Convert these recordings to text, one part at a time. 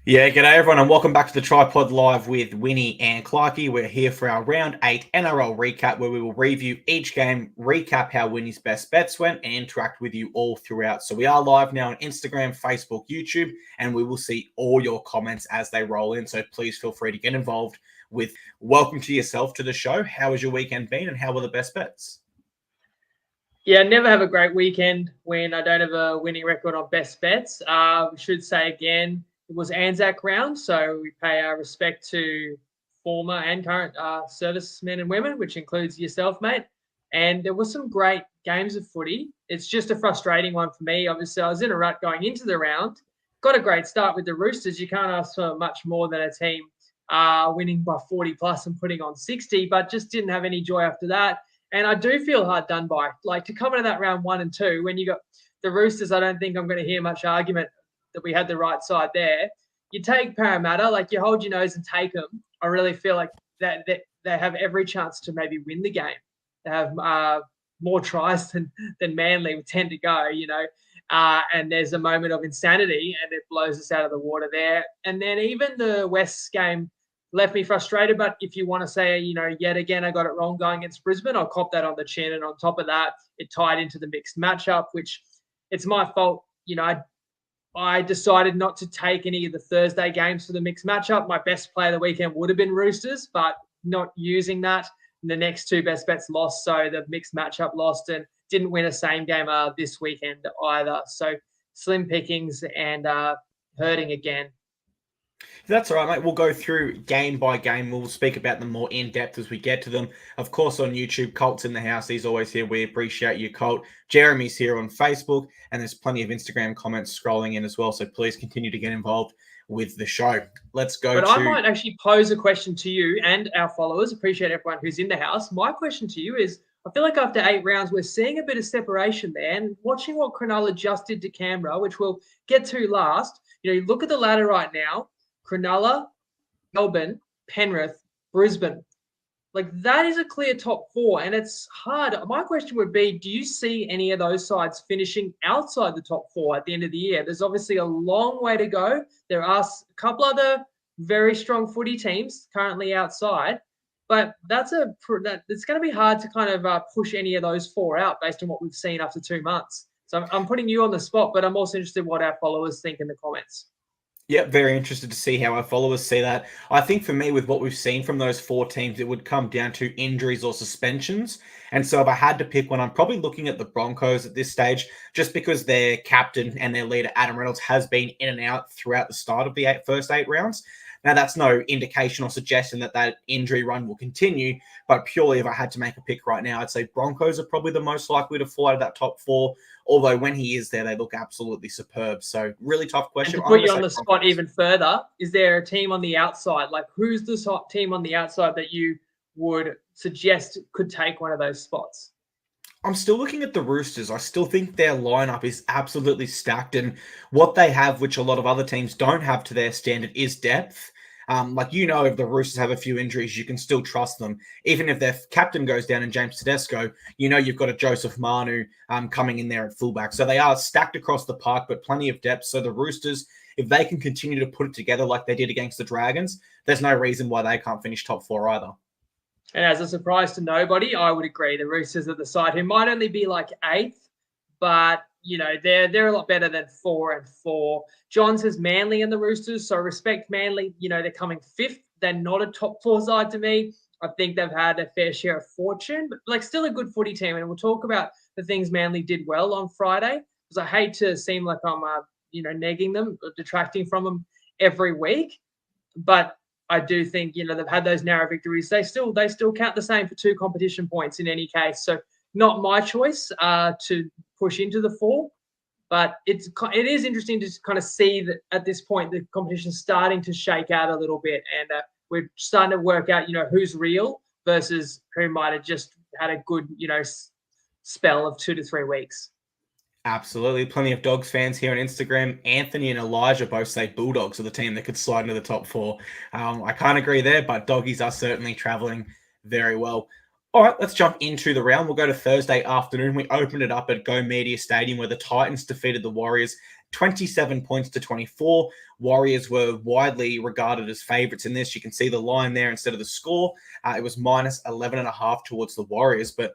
Yeah, g'day everyone, and welcome back to the TryPod Live with Winnie and Clarkey. We're here for our Round 8 NRL recap, where we will review each game, recap how Winnie's best bets went, and interact with you all throughout. So we are live now on Instagram, Facebook, YouTube, and we will see all your comments as they roll in. So please feel free to get involved with welcome to yourself to the show. How has your weekend been, and how were the best bets? Yeah, never have a great weekend when I don't have a winning record on best bets. We should say again, it was Anzac round, so we pay our respect to former and current servicemen and women, which includes yourself, mate. And there was some great games of footy. It's just a frustrating one for me. Obviously, I was in a rut going into the round. Got a great start with the Roosters. You can't ask for much more than a team winning by 40 plus and putting on 60, but just didn't have any joy after that. And I do feel hard done by. Like, to come into that round 1 and 2, when you got the Roosters, I don't think I'm going to hear much argument that we had the right side there. You take Parramatta, like, you hold your nose and take them. I really feel like that they have every chance to maybe win the game. They have more tries than Manly would tend to go, and there's a moment of insanity and it blows us out of the water there. And then even the West game left me frustrated. But if you want to say, yet again, I got it wrong going against Brisbane, I'll cop that on the chin. And on top of that, it tied into the mixed matchup, which it's my fault. I decided not to take any of the Thursday games for the mixed matchup. My best play of the weekend would have been Roosters, but not using that. And the next two best bets lost. So the mixed matchup lost and didn't win a same game this weekend either. So slim pickings and hurting again. That's all right, mate. We'll go through game by game. We'll speak about them more in depth as we get to them. Of course, on YouTube, Colt's in the house. He's always here. We appreciate you, Colt. Jeremy's here on Facebook, and there's plenty of Instagram comments scrolling in as well. So please continue to get involved with the show. Let's go. But I might actually pose a question to you and our followers. Appreciate everyone who's in the house. My question to you is, I feel like after 8 rounds, we're seeing a bit of separation there, and watching what Cronulla just did to Canberra, which we'll get to last. You look at the ladder right now. Cronulla, Melbourne, Penrith, Brisbane. Like, that is a clear top 4, and it's hard. My question would be, do you see any of those sides finishing outside the top 4 at the end of the year? There's obviously a long way to go. There are a couple other very strong footy teams currently outside, but it's going to be hard to kind of push any of those 4 out based on what we've seen after 2 months. So I'm putting you on the spot, but I'm also interested in what our followers think in the comments. Yeah, very interested to see how our followers see that. I think for me, with what we've seen from those 4 teams, it would come down to injuries or suspensions. And so if I had to pick one, I'm probably looking at the Broncos at this stage, just because their captain and their leader, Adam Reynolds, has been in and out throughout the start of the first 8 rounds. Now, that's no indication or suggestion that injury run will continue, but purely if I had to make a pick right now, I'd say Broncos are probably the most likely to fall out of that top 4, although when he is there, they look absolutely superb. So really tough question. And to put you on the spot even further, is there a team on the outside? Like, who's the top team on the outside that you would suggest could take one of those spots? I'm still looking at the Roosters. I still think their lineup is absolutely stacked, and what they have, which a lot of other teams don't have to their standard, is depth. If the Roosters have a few injuries, you can still trust them. Even if their captain goes down and James Tedesco, you've got a Joseph Manu coming in there at fullback. So they are stacked across the park, but plenty of depth. So the Roosters, if they can continue to put it together like they did against the Dragons, there's no reason why they can't finish top 4 either. And as a surprise to nobody, I would agree. The Roosters are the side who might only be like 8th, but they're a lot better than 4 and 4. John says Manly and the Roosters, so respect Manly. They're coming 5th. They're not a top 4 side to me. I think they've had a fair share of fortune, but still a good footy team. And we'll talk about the things Manly did well on Friday, because I hate to seem like I'm negging them or detracting from them every week, but I do think they've had those narrow victories. They still count the same for 2 competition points in any case. So not my choice to push into the 4, but it is interesting to kind of see that at this point the competition is starting to shake out a little bit, and we're starting to work out who's real versus who might have just had a good spell of 2 to 3 weeks. Absolutely. Plenty of Dogs fans here on Instagram. Anthony and Elijah both say Bulldogs are the team that could slide into the top four. I can't agree there, but doggies are certainly traveling very well. All right, let's jump into the round. We'll go to Thursday afternoon. We opened it up at Go Media Stadium where the Titans defeated the Warriors 27 points to 24. Warriors were widely regarded as favourites in this. You can see the line there instead of the score. It was minus 11.5 towards the Warriors, but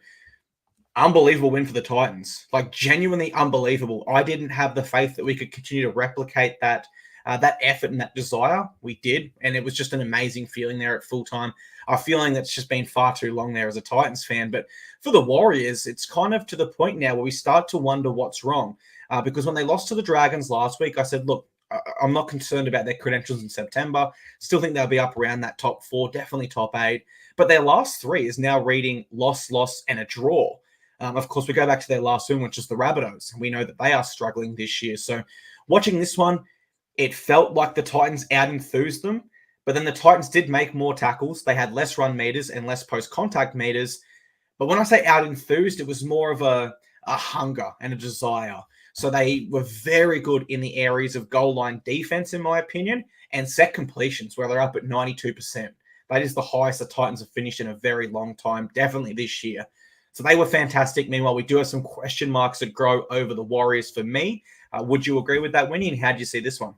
unbelievable win for the Titans. Like, genuinely unbelievable. I didn't have the faith that we could continue to replicate that effort and that desire. We did, and it was just an amazing feeling there at full time. A feeling that's just been far too long there as a Titans fan. But for the Warriors, it's kind of to the point now where we start to wonder what's wrong. Because when they lost to the Dragons last week, I said, look, I'm not concerned about their credentials in September. Still think they'll be up around that top 4, definitely top 8. But their last 3 is now reading loss, and a draw. Of course, we go back to their last win, which is the Rabbitohs, and we know that they are struggling this year. So watching this one, it felt like the Titans out-enthused them, but then the Titans did make more tackles. They had less run meters and less post-contact meters. But when I say out-enthused, it was more of a hunger and a desire. So they were very good in the areas of goal line defense, in my opinion, and set completions, where they're up at 92%. That is the highest the Titans have finished in a very long time, definitely this year. So they were fantastic. Meanwhile, we do have some question marks that grow over the Warriors for me. Would you agree with that, Winnie? And how do you see this one?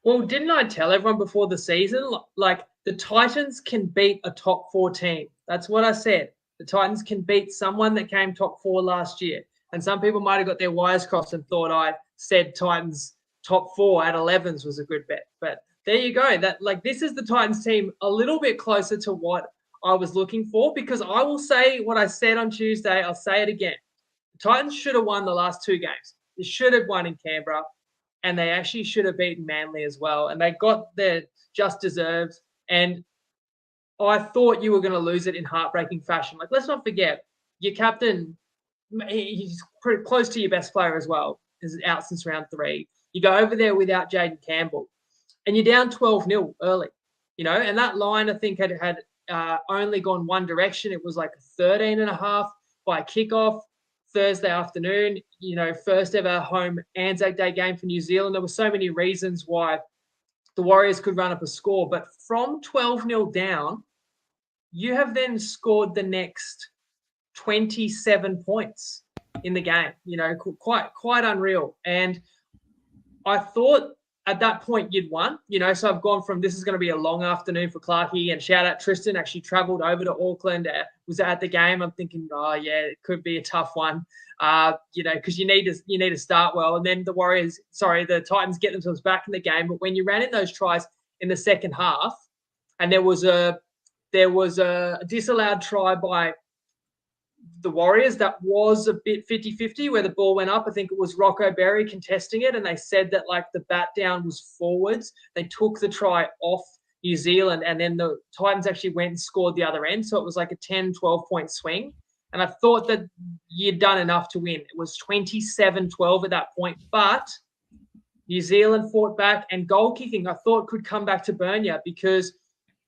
Well, didn't I tell everyone before the season, like, the Titans can beat a top 4 team? That's what I said. The Titans can beat someone that came top 4 last year. And some people might have got their wires crossed and thought I said Titans top 4 at 11s was a good bet. But there you go. This is the Titans team a little bit closer to what I was looking for, because I will say what I said on Tuesday. I'll say it again. The Titans should have won the last 2 games. They should have won in Canberra, and they actually should have beaten Manly as well. And they got their just deserves. And I thought you were going to lose it in heartbreaking fashion. Like, let's not forget, your captain, he's pretty close to your best player as well, is out since round 3. You go over there without Jaden Campbell, and you're down 12-0 early, and that line, I think, had only gone one direction. It was like 13.5 by kickoff Thursday afternoon, first ever home Anzac Day game for New Zealand. There were so many reasons why the Warriors could run up a score, but from 12-0 down, you have then scored the next 27 points in the game, quite unreal. And I thought at that point you'd won, so I've gone from this is going to be a long afternoon for Clarkey, and shout out Tristan, actually travelled over to Auckland, was at the game. I'm thinking, oh yeah, it could be a tough one, because you need to start well. And then the Titans get themselves back in the game. But when you ran in those tries in the second half, and there was a disallowed try by the Warriors that was a bit 50-50 where the ball went up. I think it was Rocco Berry contesting it, and they said that the bat down was forwards. They took the try off New Zealand, and then the Titans actually went and scored the other end. So it was like a 10, 12-point swing. And I thought that you'd done enough to win. It was 27-12 at that point, but New Zealand fought back, and goal kicking I thought could come back to burn you, because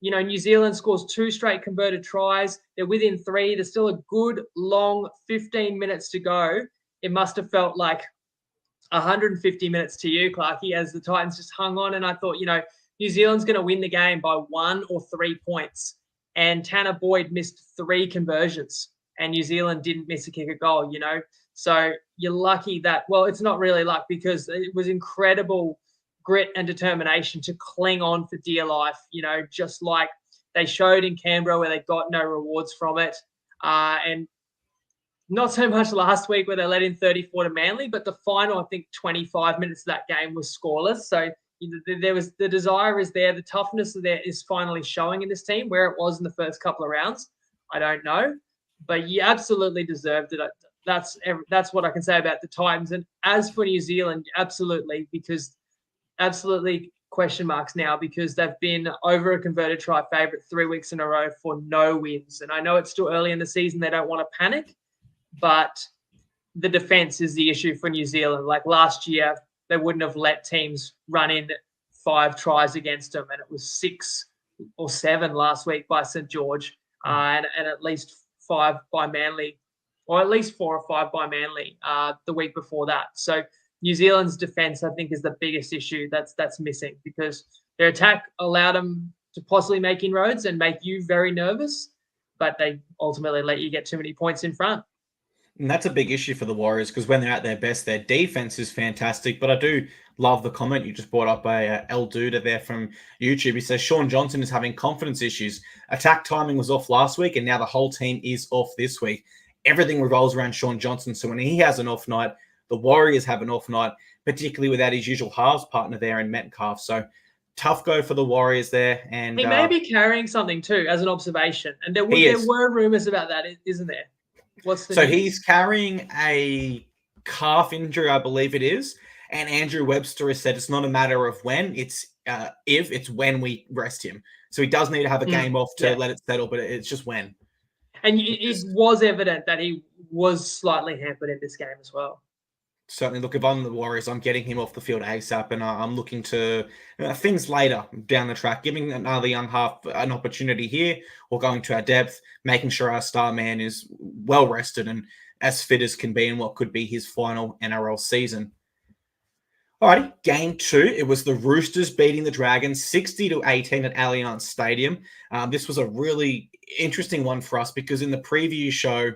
New Zealand scores 2 straight converted tries. They're within 3. There's still a good, long 15 minutes to go. It must have felt like 150 minutes to you, Clarkey, as the Titans just hung on. And I thought, New Zealand's going to win the game by 1 or 3 points. And Tanner Boyd missed 3 conversions, and New Zealand didn't miss a kick a goal, So you're lucky that, well, it's not really luck, because it was incredible grit and determination to cling on for dear life, just like they showed in Canberra, where they got no rewards from it. And not so much last week where they let in 34 to Manly, but the final, I think, 25 minutes of that game was scoreless. So there was the desire is there. The toughness there is finally showing in this team. Where it was in the first couple of rounds, I don't know. But you absolutely deserved it. That's what I can say about the Titans. And as for New Zealand, absolutely question marks now, because they've been over a converted try favourite 3 weeks in a row for no wins. And I know it's still early in the season. They don't want to panic, but the defence is the issue for New Zealand. Like last year, they wouldn't have let teams run in 5 tries against them, and it was 6 or 7 last week by St. George, and at least 5 by Manly or at least 4 or 5 by Manly the week before that. So New Zealand's defense, I think, is the biggest issue that's missing, because their attack allowed them to possibly make inroads and make you very nervous, but they ultimately let you get too many points in front. And that's a big issue for the Warriors, because when they're at their best, their defense is fantastic. But I do love the comment you just brought up by El Duda there from YouTube. He says Sean Johnson is having confidence issues. Attack timing was off last week, and now the whole team is off this week. Everything revolves around Sean Johnson. So when he has an off night, the Warriors have an off night, particularly without his usual halves partner there in Metcalf. So tough go for the Warriors there. And he may be carrying something too, as an observation. And there were rumors about that, isn't there? What's the news? He's carrying a calf injury, I believe it is. And Andrew Webster has said it's not a matter of when, it's if, it's when we rest him. So he does need to have a game off to let it settle, but it's just when. And it was evident that he was slightly hampered in this game as well. Certainly, look, if I'm the Warriors, I'm getting him off the field ASAP, and I'm looking to things later down the track, giving another young half an opportunity here, or going to our depth, making sure our star man is well rested and as fit as can be in what could be his final NRL season. Alrighty, game 2. It was the Roosters beating the Dragons 60-18 at Allianz Stadium. This was a really interesting one for us, because in the preview show,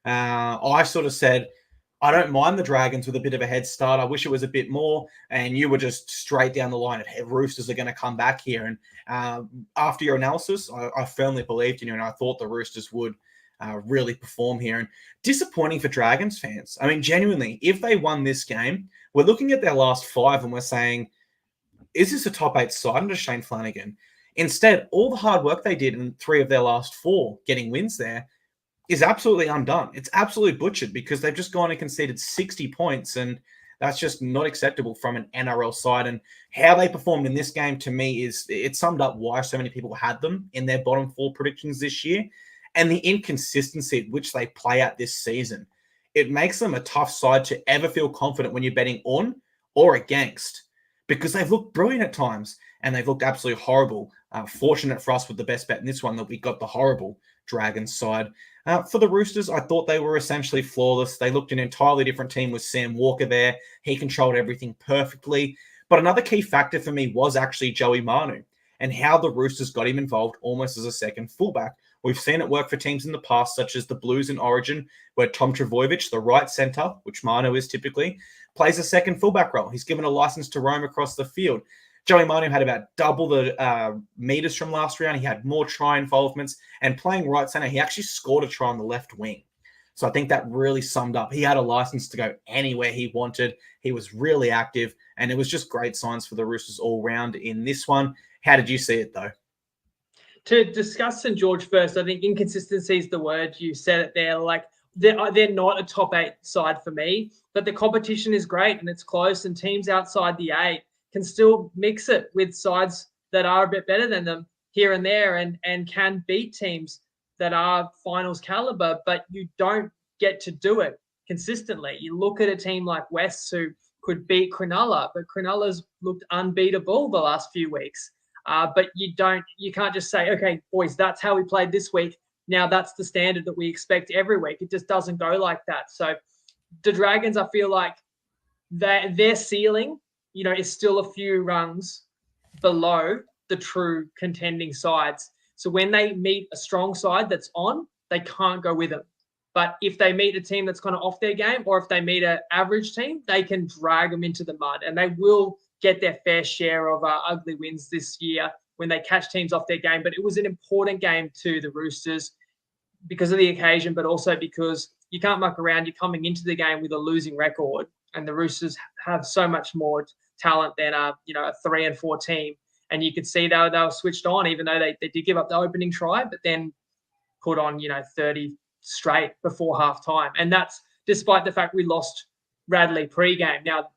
I sort of said, I don't mind the Dragons with a bit of a head start. I wish it was a bit more. And you were just straight down the line. Hey, Roosters are going to come back here. And after your analysis, I firmly believed in you, and I thought the Roosters would really perform here. And disappointing for Dragons fans. I mean, genuinely, if they won this game, we're looking at their last 5 and we're saying, is this a top 8 side under Shane Flanagan? Instead, all the hard work they did in 3 of their last 4 getting wins there is absolutely undone. It's absolutely butchered, because they've just gone and conceded 60 points, and that's just not acceptable from an NRL side. And how they performed in this game, to me, it summed up why so many people had them in their bottom 4 predictions this year, and the inconsistency at which they play out this season. It makes them a tough side to ever feel confident when you're betting on or against, because they've looked brilliant at times and they've looked absolutely horrible. Fortunate for us with the best bet in this one that we got the horrible Dragons side. For the Roosters, I thought they were essentially flawless. They looked an entirely different team with Sam Walker there. He controlled everything perfectly. But another key factor for me was actually Joey Manu, and how the Roosters got him involved almost as a second fullback. We've seen it work for teams in the past, such as the Blues in Origin, where Tom Trbojevic, the right centre, which Manu is typically, plays a second fullback role. He's given a license to roam across the field. Joey Manu had about double the meters from last round. He had more try involvements, and playing right centre, he actually scored a try on the left wing. So I think that really summed up. He had a license to go anywhere he wanted. He was really active, and it was just great signs for the Roosters all round in this one. How did you see it, though? To discuss St. George first, I think inconsistency is the word. You said it there. Like, they're not a top 8 side for me, but the competition is great and it's close, and teams outside the 8 can still mix it with sides that are a bit better than them here and there, and can beat teams that are finals caliber, but you don't get to do it consistently. You look at a team like Wests, who could beat Cronulla, but Cronulla's looked unbeatable the last few weeks. But you can't just say, okay, boys, that's how we played this week. Now that's the standard that we expect every week. It just doesn't go like that. So the Dragons, I feel like their ceiling, is still a few rungs below the true contending sides. So when they meet a strong side that's on, they can't go with them. But if they meet a team that's kind of off their game, or if they meet an average team, they can drag them into the mud, and they will get their fair share of ugly wins this year when they catch teams off their game. But it was an important game to the Roosters because of the occasion, but also because you can't muck around. You're coming into the game with a losing record, and the Roosters have so much more talent than a 3-4 team. And you could see they were switched on, even though they did give up the opening try, but then put on 30 straight before halftime. And that's despite the fact we lost Radley pre-game. Now,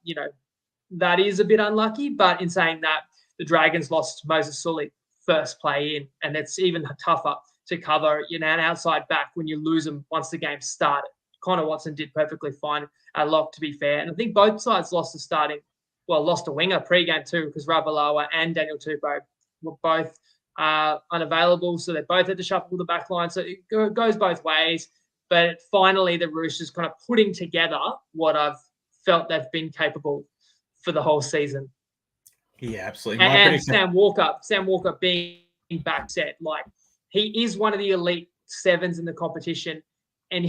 that is a bit unlucky, but in saying that, the Dragons lost Moses Sully first play in, and it's even tougher to cover an outside back when you lose them once the game started. Connor Watson did perfectly fine at lock, to be fair. And I think both sides lost a winger pre-game too, because Ravalawa and Daniel Tupou were both unavailable, so they both had to shuffle the back line. So it goes both ways. But finally, the Roosters kind of putting together what I've felt they've been capable for the whole season. Yeah, absolutely. My And prediction. Sam Walker being back set, like he is one of the elite sevens in the competition. And,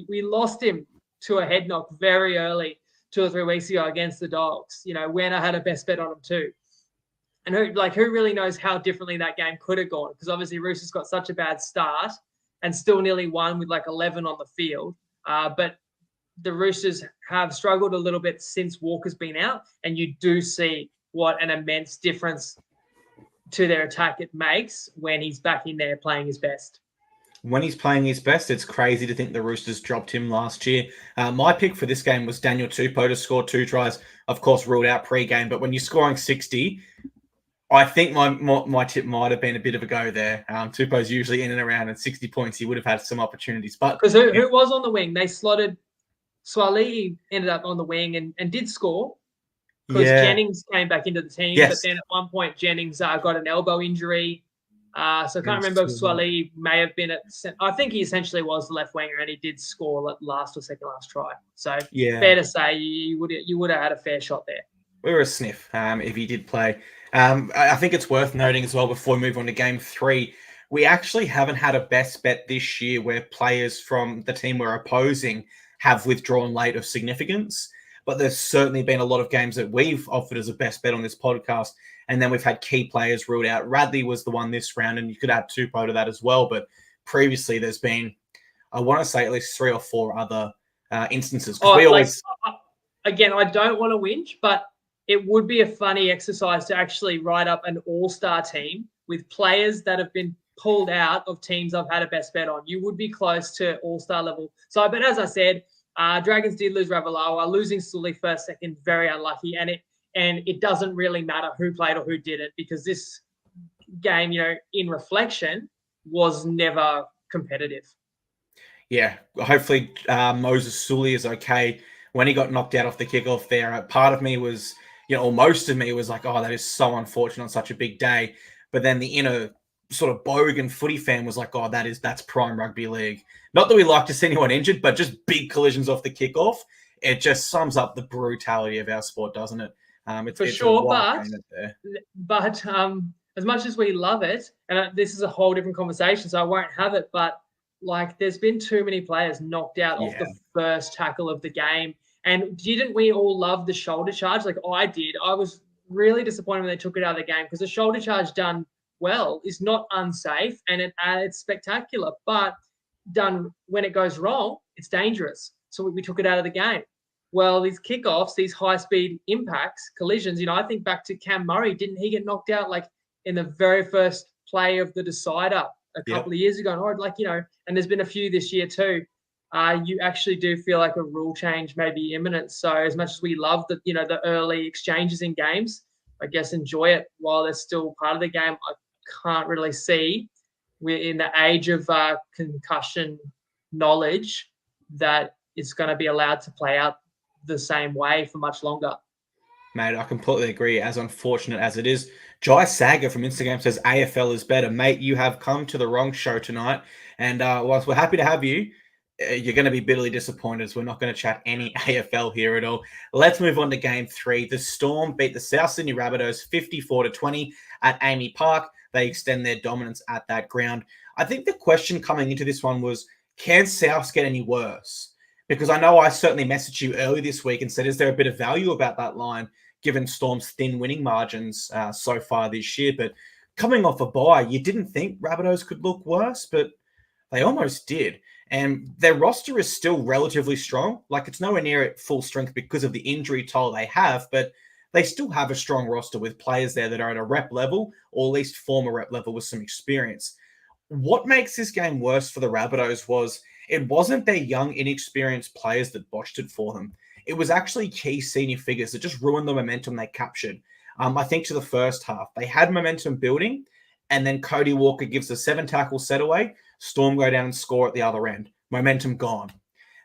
we lost him to a head knock very early 2 or 3 weeks ago against the Dogs, when I had a best bet on him too. And who really knows how differently that game could have gone? Because obviously Roosters got such a bad start and still nearly won with 11 on the field. But the Roosters have struggled a little bit since Walker's been out, and you do see what an immense difference to their attack it makes when he's back in there playing his best. When he's playing his best, it's crazy to think the Roosters dropped him last year. My pick for this game was Daniel Tupou to score 2 tries. Of course, ruled out pre-game, but when you're scoring 60, I think my tip might have been a bit of a go there. Tupou's usually in and around at 60 points. He would have had some opportunities. But because who was on the wing? They slotted Swali ended up on the wing and did score because Jennings came back into the team. Yes. But then at one point, Jennings got an elbow injury. So I can't remember if Swali may have been I think he essentially was the left winger, and he did score at last or second last try. So fair to say you would have had a fair shot there. We were a sniff if he did play. I think it's worth noting as well before we move on to game 3, we actually haven't had a best bet this year where players from the team we're opposing have withdrawn late of significance. But there's certainly been a lot of games that we've offered as a best bet on this podcast. And then we've had key players ruled out. Radley was the one this round, and you could add Tupou to that as well. But previously there's been, I want to say at least 3 or 4 other instances. Again, I don't want to whinge, but it would be a funny exercise to actually write up an all-star team with players that have been pulled out of teams I've had a best bet on. You would be close to all-star level. So, but as I said, Dragons did lose Ravalawa, losing Sully first, second, very unlucky. And it doesn't really matter who played or who didn't, because this game, in reflection, was never competitive. Yeah, hopefully Moses Sully is okay. When he got knocked out off the kickoff there, part of me was, or most of me was like, oh, that is so unfortunate on such a big day. But then the inner sort of bogan footy fan was like, oh, that's prime rugby league. Not that we like to see anyone injured, but just big collisions off the kickoff. It just sums up the brutality of our sport, doesn't it? It's for sure, but as much as we love it, and this is a whole different conversation, so I won't have it, but there's been too many players knocked out off the first tackle of the game. And didn't we all love the shoulder charge? Like I did. I was really disappointed when they took it out of the game, because the shoulder charge done well is not unsafe, and it's spectacular. But done when it goes wrong, it's dangerous. So we took it out of the game. Well, these kickoffs, these high-speed impacts, collisions, I think back to Cam Murray. Didn't he get knocked out in the very first play of the decider a couple of years ago? And there's been a few this year too. You actually do feel like a rule change may be imminent. So as much as we love the early exchanges in games, I guess enjoy it while they're still part of the game. I can't really see, we're in the age of concussion knowledge, that it's going to be allowed to play out the same way for much longer. Mate, I completely agree. As unfortunate as it is, Jai Saga from Instagram says AFL is better. Mate, you have come to the wrong show tonight. And whilst we're happy to have you, you're going to be bitterly disappointed, as we're not going to chat any AFL here at all. Let's move on to game 3. The Storm beat the South Sydney Rabbitohs 54-20 at Amy Park. They extend their dominance at that ground. I think the question coming into this one was, can Souths get any worse? Because I know I certainly messaged you early this week and said, is there a bit of value about that line, given Storm's thin winning margins so far this year? But coming off a bye, you didn't think Rabbitohs could look worse, but they almost did. And their roster is still relatively strong. It's nowhere near at full strength because of the injury toll they have, but they still have a strong roster with players there that are at a rep level, or at least former rep level with some experience. What makes this game worse for the Rabbitohs was it wasn't their young, inexperienced players that botched it for them. It was actually key senior figures that just ruined the momentum they captured. I think to the first half, they had momentum building, and then Cody Walker gives a 7-tackle set away. Storm go down and score at the other end. Momentum gone.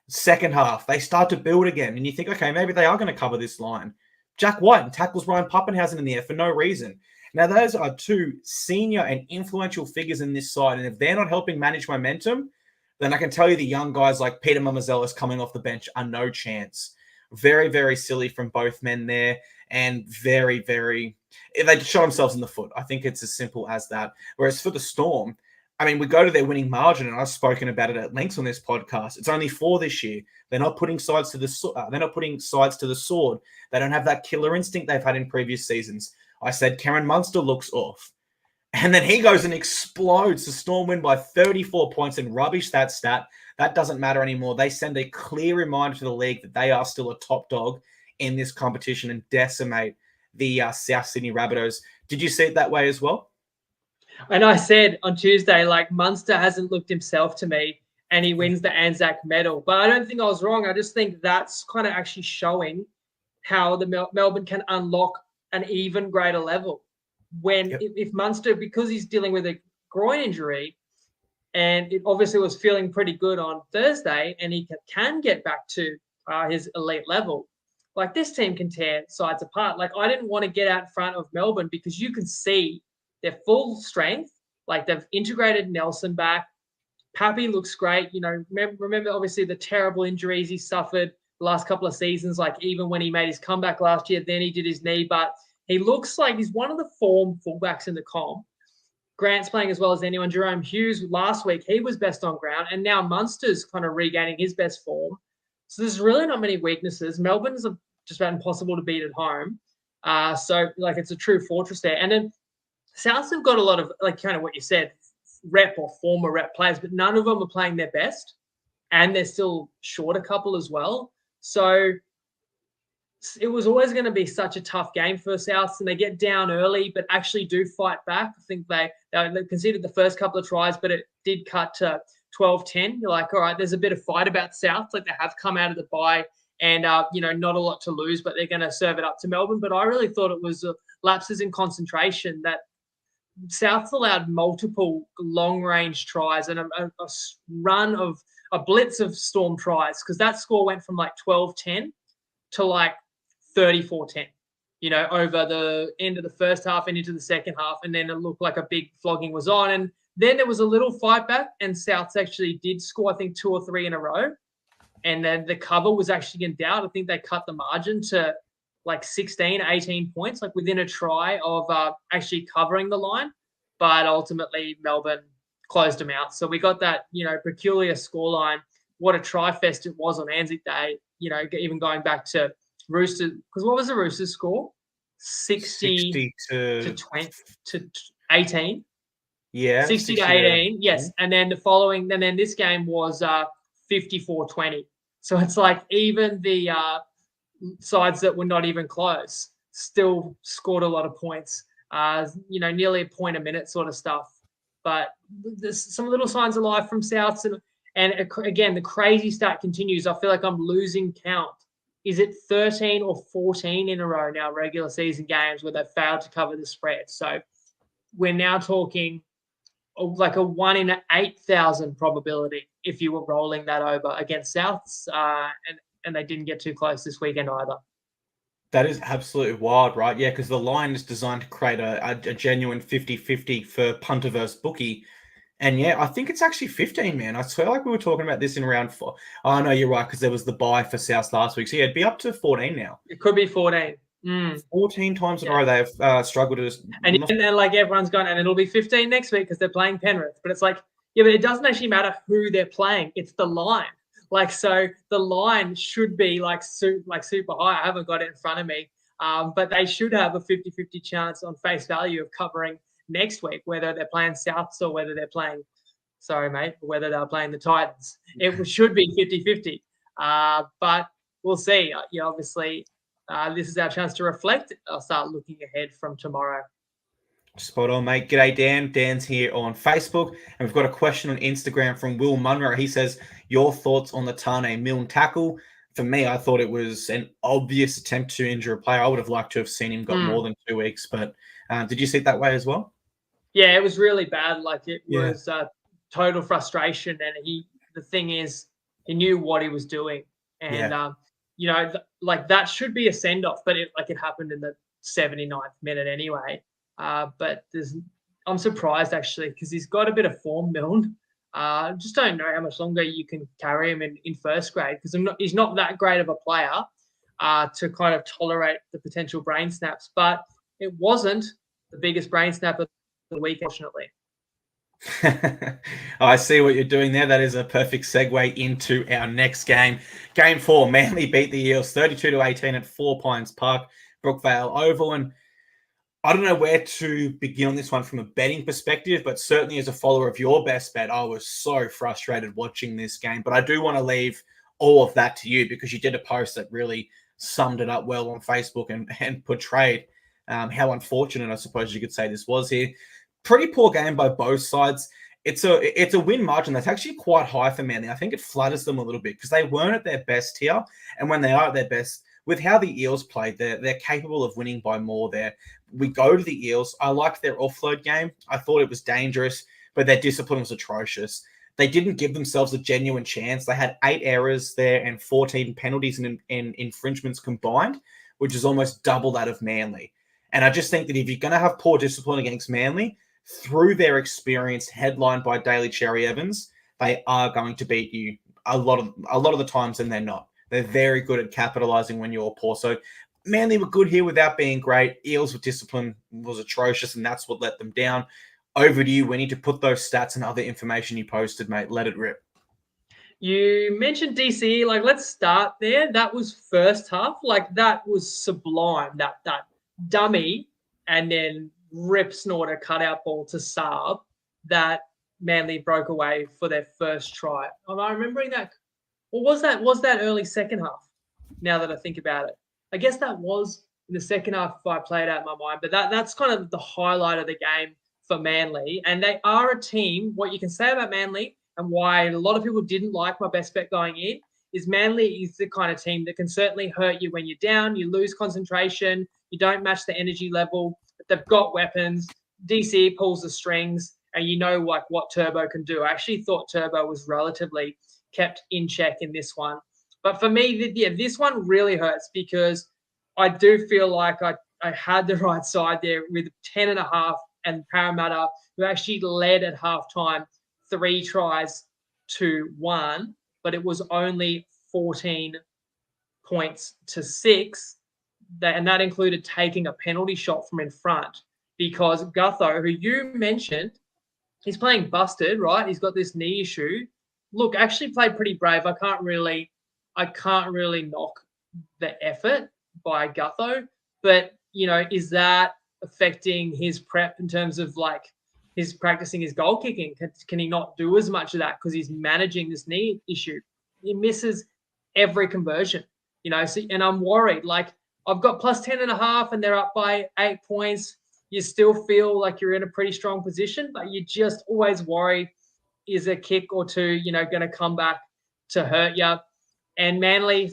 Second half, they start to build again, and you think, okay, maybe they are going to cover this line. Jack White tackles Ryan Pappenhausen in the air for no reason. Now, those are 2 senior and influential figures in this side, and if they're not helping manage momentum, then I can tell you the young guys like Peter Mamazellus coming off the bench are no chance. Very, very silly from both men there, and very, very they shot themselves in the foot. I think it's as simple as that. Whereas for the Storm, I mean, we go to their winning margin, and I've spoken about it at length on this podcast. It's only 4 this year. They're not putting sides to the sword. They don't have that killer instinct they've had in previous seasons. I said Cameron Munster looks off. And then he goes and explodes. The Storm win by 34 points and rubbish that stat. That doesn't matter anymore. They send a clear reminder to the league that they are still a top dog in this competition and decimate the South Sydney Rabbitohs. Did you see it that way as well? And I said on Tuesday, like, Munster hasn't looked himself to me, and he wins the Anzac medal. But I don't think I was wrong. I just think that's kind of actually showing how the Melbourne can unlock an even greater level. When if Munster, because he's dealing with a groin injury, and it obviously was feeling pretty good on Thursday, and he can get back to his elite level, like, this team can tear sides apart. Like, I didn't want to get out in front of Melbourne because you can see their full strength. Like, they've integrated Nelson back. Pappy looks great. You know, remember obviously the terrible injuries he suffered the last couple of seasons. Like, even when he made his comeback last year, then he did his knee, but he looks like he's one of the form fullbacks in the comp. Grant's playing as well as anyone. Jerome Hughes last week, he was best on ground, and now Munster's kind of regaining his best form. So there's really not many weaknesses. Melbourne's just about impossible to beat at home. So, like, it's a true fortress there. And then Souths have got a lot of, like, kind of what you said, rep or former rep players, but none of them are playing their best, and they're still short a couple as well. So it was always going to be such a tough game for Souths, and they get down early, but actually do fight back. I think they conceded the first couple of tries, but it did cut to 12-10. You're like, all right, there's a bit of fight about South. Like, they have come out of the bye and, not a lot to lose, but they're going to serve it up to Melbourne. But I really thought it was lapses in concentration that Souths allowed multiple long-range tries and a run of a blitz of Storm tries, because that score went from like 12-10 to like 34-10, over the end of the first half and into the second half. And then it looked like a big flogging was on. And then there was a little fight back, and Souths actually did score, I think, 2 or 3 in a row. And then the cover was actually in doubt. I think they cut the margin to like 16, 18 points, like within a try of actually covering the line. But ultimately, Melbourne closed them out. So we got that, peculiar scoreline. What a try fest it was on Anzac Day, even going back to Roosters, because what was the Roosters score? 60 to 20 to 18. Yeah, 60 to 18. Yes, and then then this game was 54-20. So it's like even the sides that were not even close still scored a lot of points. Nearly a point a minute sort of stuff. But there's some little signs of life from Souths, and again, the crazy stat continues. I feel like I'm losing count. Is it 13 or 14 in a row now, regular season games, where they've failed to cover the spread? So we're now talking like a 1 in 8,000 probability if you were rolling that over against Souths, and they didn't get too close this weekend either. That is absolutely wild, right? Yeah, because the line is designed to create a genuine 50-50 for punter versus bookie. And yeah, I think it's actually 15, man. I swear like we were talking about this in round 4. Oh, no, you're right, because there was the bye for South last week. So yeah, it'd be up to 14 now. It could be 14. 14 times in a row they've struggled to... And like everyone's gone, and it'll be 15 next week because they're playing Penrith. But it's like, yeah, but it doesn't actually matter who they're playing. It's the line. Like, so the line should be like super high. I haven't got it in front of me. But they should have a 50-50 chance on face value of covering next week, whether they're playing Souths or whether they're playing, whether they're playing the Titans. It should be 50-50. But we'll see. Obviously, this is our chance to reflect. I'll start looking ahead from tomorrow. Spot on, mate. G'day, Dan. Dan's here on Facebook. And we've got a question on Instagram from Will Munro. He says, your thoughts on the Tane Milne tackle? For me, I thought it was an obvious attempt to injure a player. I would have liked to have seen him got more than 2 weeks. But did you see it that way as well? Yeah, it was really bad. Like, it was total frustration. And the thing is, he knew what he was doing. And, like, that should be a send-off. But it happened in the 79th minute anyway. But I'm surprised, actually, because he's got a bit of form, Milne. Just don't know how much longer you can carry him in first grade because he's not that great of a player to kind of tolerate the potential brain snaps. But it wasn't the biggest brain snap of the week, unfortunately. I see what you're doing there. That is a perfect segue into our next game. Game 4, Manly beat the Eels 32-18 at 4 Pines Park, Brookvale Oval. And I don't know where to begin on this one from a betting perspective, but certainly as a follower of your best bet, I was so frustrated watching this game. But I do want to leave all of that to you because you did a post that really summed it up well on Facebook and portrayed how unfortunate, I suppose you could say, this was here. Pretty poor game by both sides. It's a win margin that's actually quite high for Manly. I think it flatters them a little bit because they weren't at their best here. And when they are at their best, with how the Eels played, they're capable of winning by more there. We go to the Eels. I liked their offload game. I thought it was dangerous, but their discipline was atrocious. They didn't give themselves a genuine chance. They had 8 errors there and 14 penalties and infringements combined, which is almost double that of Manly. And I just think that if you're going to have poor discipline against Manly, through their experience, headlined by Daly Cherry Evans, they are going to beat you a lot of the times, and they're not. They're very good at capitalizing when you're poor. So Manly were good here without being great. Eels with discipline was atrocious, and that's what let them down. Over to you. We need to put those stats and other information you posted, mate. Let it rip. You mentioned DCE. Like, let's start there. That was first half. Like, that was sublime. That dummy and then rip snorter cutout ball to Saab that Manly broke away for their first try. Am I remembering that? Or was that early second half? Now that I think about it, I guess that was in the second half if I played out in my mind. But that's kind of the highlight of the game for Manly, and they are a team. What you can say about Manly and why a lot of people didn't like my best bet going in is Manly is the kind of team that can certainly hurt you when you're down, you lose concentration, you don't match the energy level. But they've got weapons. DC pulls the strings, and you know like what Turbo can do. I actually thought Turbo was relatively kept in check in this one. But for me, this one really hurts because I do feel like I had the right side there with 10.5 and Parramatta, who actually led at halftime 3 tries to 1, but it was only 14 points to 6. And that included taking a penalty shot from in front because Gutho, who you mentioned, he's playing busted, right? He's got this knee issue. Look, actually played pretty brave. I can't really knock the effort by Gutho, but is that affecting his prep in terms of like his practicing his goal kicking? Can he not do as much of that because he's managing this knee issue? He misses every conversion, so, and I'm worried. Like, I've got plus 10.5 and they're up by 8 points. You still feel like you're in a pretty strong position, but you just always worry, is a kick or two, going to come back to hurt you? And Manly,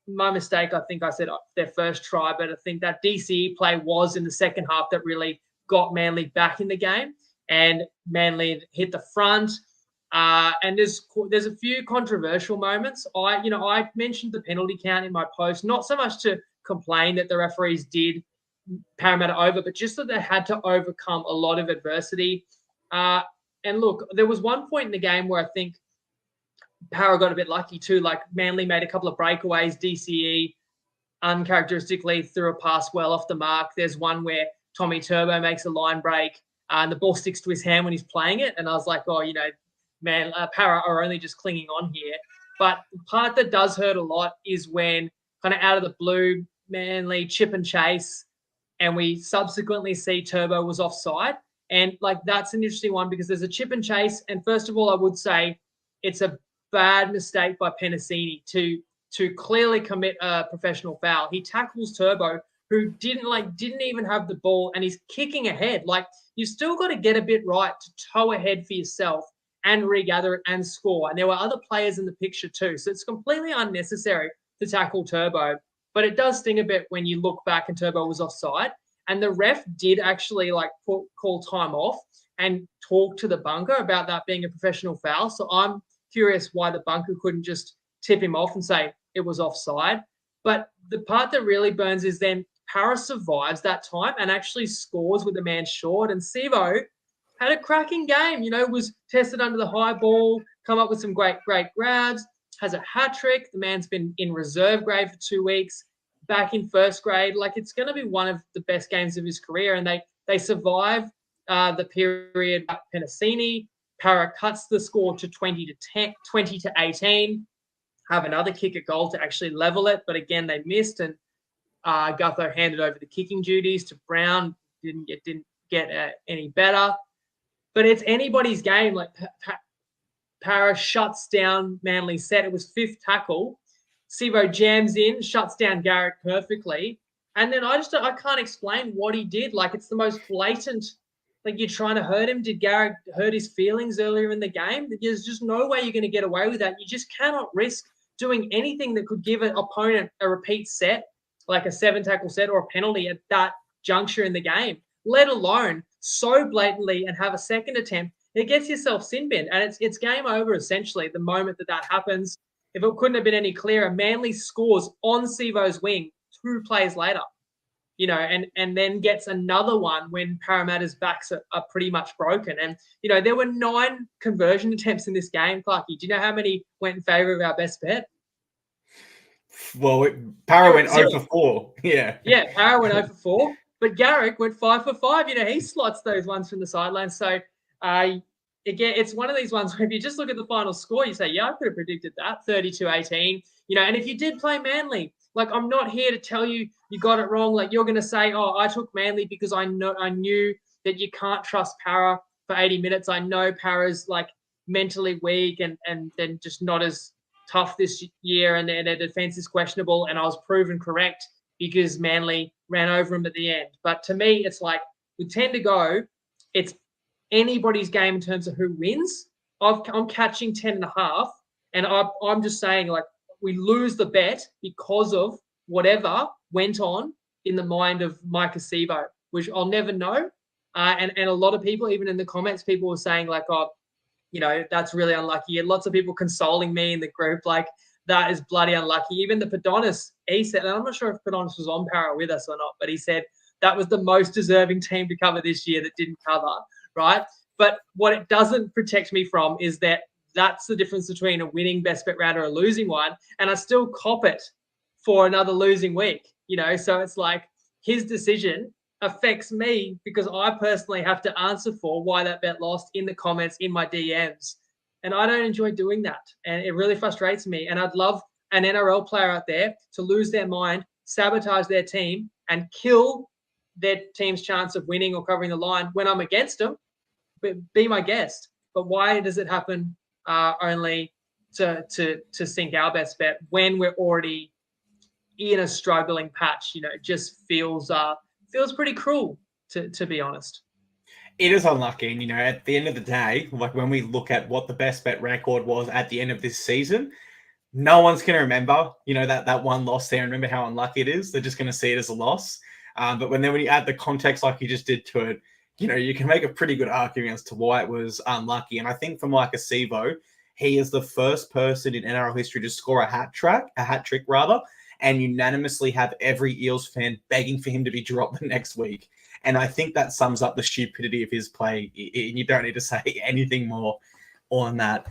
my mistake, I think I said their first try, but I think that DCE play was in the second half that really got Manly back in the game. And Manly hit the front. And there's a few controversial moments. I mentioned the penalty count in my post, not so much to complain that the referees did Parramatta over, but just that they had to overcome a lot of adversity. And look, there was one point in the game where I think Para got a bit lucky too. Like, Manly made a couple of breakaways. DCE uncharacteristically threw a pass well off the mark. There's one where Tommy Turbo makes a line break and the ball sticks to his hand when he's playing it. And I was like, oh, man, Para are only just clinging on here. But the part that does hurt a lot is when kind of out of the blue, Manly chip and chase, and we subsequently see Turbo was offside. And like, that's an interesting one because there's a chip and chase. And first of all, I would say it's a bad mistake by Penasini to clearly commit a professional foul. He tackles Turbo, who didn't even have the ball, and he's kicking ahead. Like, you've still got to get a bit right to toe ahead for yourself and regather it and score. And there were other players in the picture too. So it's completely unnecessary to tackle Turbo. But it does sting a bit when you look back and Turbo was offside. And the ref did actually call time off and talk to the bunker about that being a professional foul. So I'm curious why the bunker couldn't just tip him off and say it was offside. But the part that really burns is then Para survives that time and actually scores with a man short. And Sivo had a cracking game, was tested under the high ball, come up with some great grabs, has a hat trick. The man's been in reserve grade for 2 weeks, back in first grade. Like, it's going to be one of the best games of his career. And they survive the period. Penasini, Para cuts the score to 20 to 18. Have another kick at goal to actually level it, but again they missed, and Gutho handed over the kicking duties to Brown. Didn't get any better, but it's anybody's game. Like Para shuts down Manly's set. It was fifth tackle. Sivo jams in, shuts down Garrick perfectly, and then I can't explain what he did. Like, it's the most blatant. Like, you're trying to hurt him. Did Garrick hurt his feelings earlier in the game? There's just no way you're going to get away with that. You just cannot risk doing anything that could give an opponent a repeat set, like a 7-tackle set or a penalty at that juncture in the game, let alone so blatantly and have a second attempt. It gets yourself sin binned, and it's game over essentially the moment that happens. If it couldn't have been any clearer, Manly scores on Sivo's wing 2 plays later. And then gets another one when Parramatta's backs are pretty much broken. And, there were 9 conversion attempts in this game, Clarkie. Do you know how many went in favour of our best bet? Well, Para went 0 for 4. Yeah. Yeah, Para went 0 for 4, but Garrick went 5 for 5. He slots those ones from the sideline. So, again, it's one of these ones where if you just look at the final score, you say, yeah, I could have predicted that, 32-18. And if you did play Manly, like, I'm not here to tell you got it wrong. Like, you're going to say, oh, I took Manly because I knew that you can't trust Para for 80 minutes. I know Para's, like, mentally weak and then just not as tough this year, and their defense is questionable, and I was proven correct because Manly ran over him at the end. But to me, it's like, with 10 to go, it's anybody's game in terms of who wins. I'm catching 10.5, and I'm just saying, like, we lose the bet because of whatever went on in the mind of Mike Sivo, which I'll never know. And a lot of people, even in the comments, people were saying, like, oh, that's really unlucky. And lots of people consoling me in the group, like, that is bloody unlucky. Even the Padonis, he said, and I'm not sure if Padonis was on Para with us or not, but he said that was the most deserving team to cover this year that didn't cover, right? But what it doesn't protect me from is that's the difference between a winning best bet round or a losing one. And I still cop it for another losing week, So it's like, his decision affects me because I personally have to answer for why that bet lost in the comments, in my DMs. And I don't enjoy doing that. And it really frustrates me. And I'd love an NRL player out there to lose their mind, sabotage their team, and kill their team's chance of winning or covering the line when I'm against them. But be my guest. But why does it happen only to sink our best bet when we're already in a struggling patch? It just feels pretty cruel, to be honest. It is unlucky. And, at the end of the day, like, when we look at what the best bet record was at the end of this season, no one's going to remember, that one loss there and remember how unlucky it is. They're just going to see it as a loss. But when you add the context like you just did to it, you can make a pretty good argument as to why it was unlucky. And I think for Mike Sivo, he is the first person in NRL history to score a hat trick, and unanimously have every Eels fan begging for him to be dropped the next week. And I think that sums up the stupidity of his play. You don't need to say anything more on that.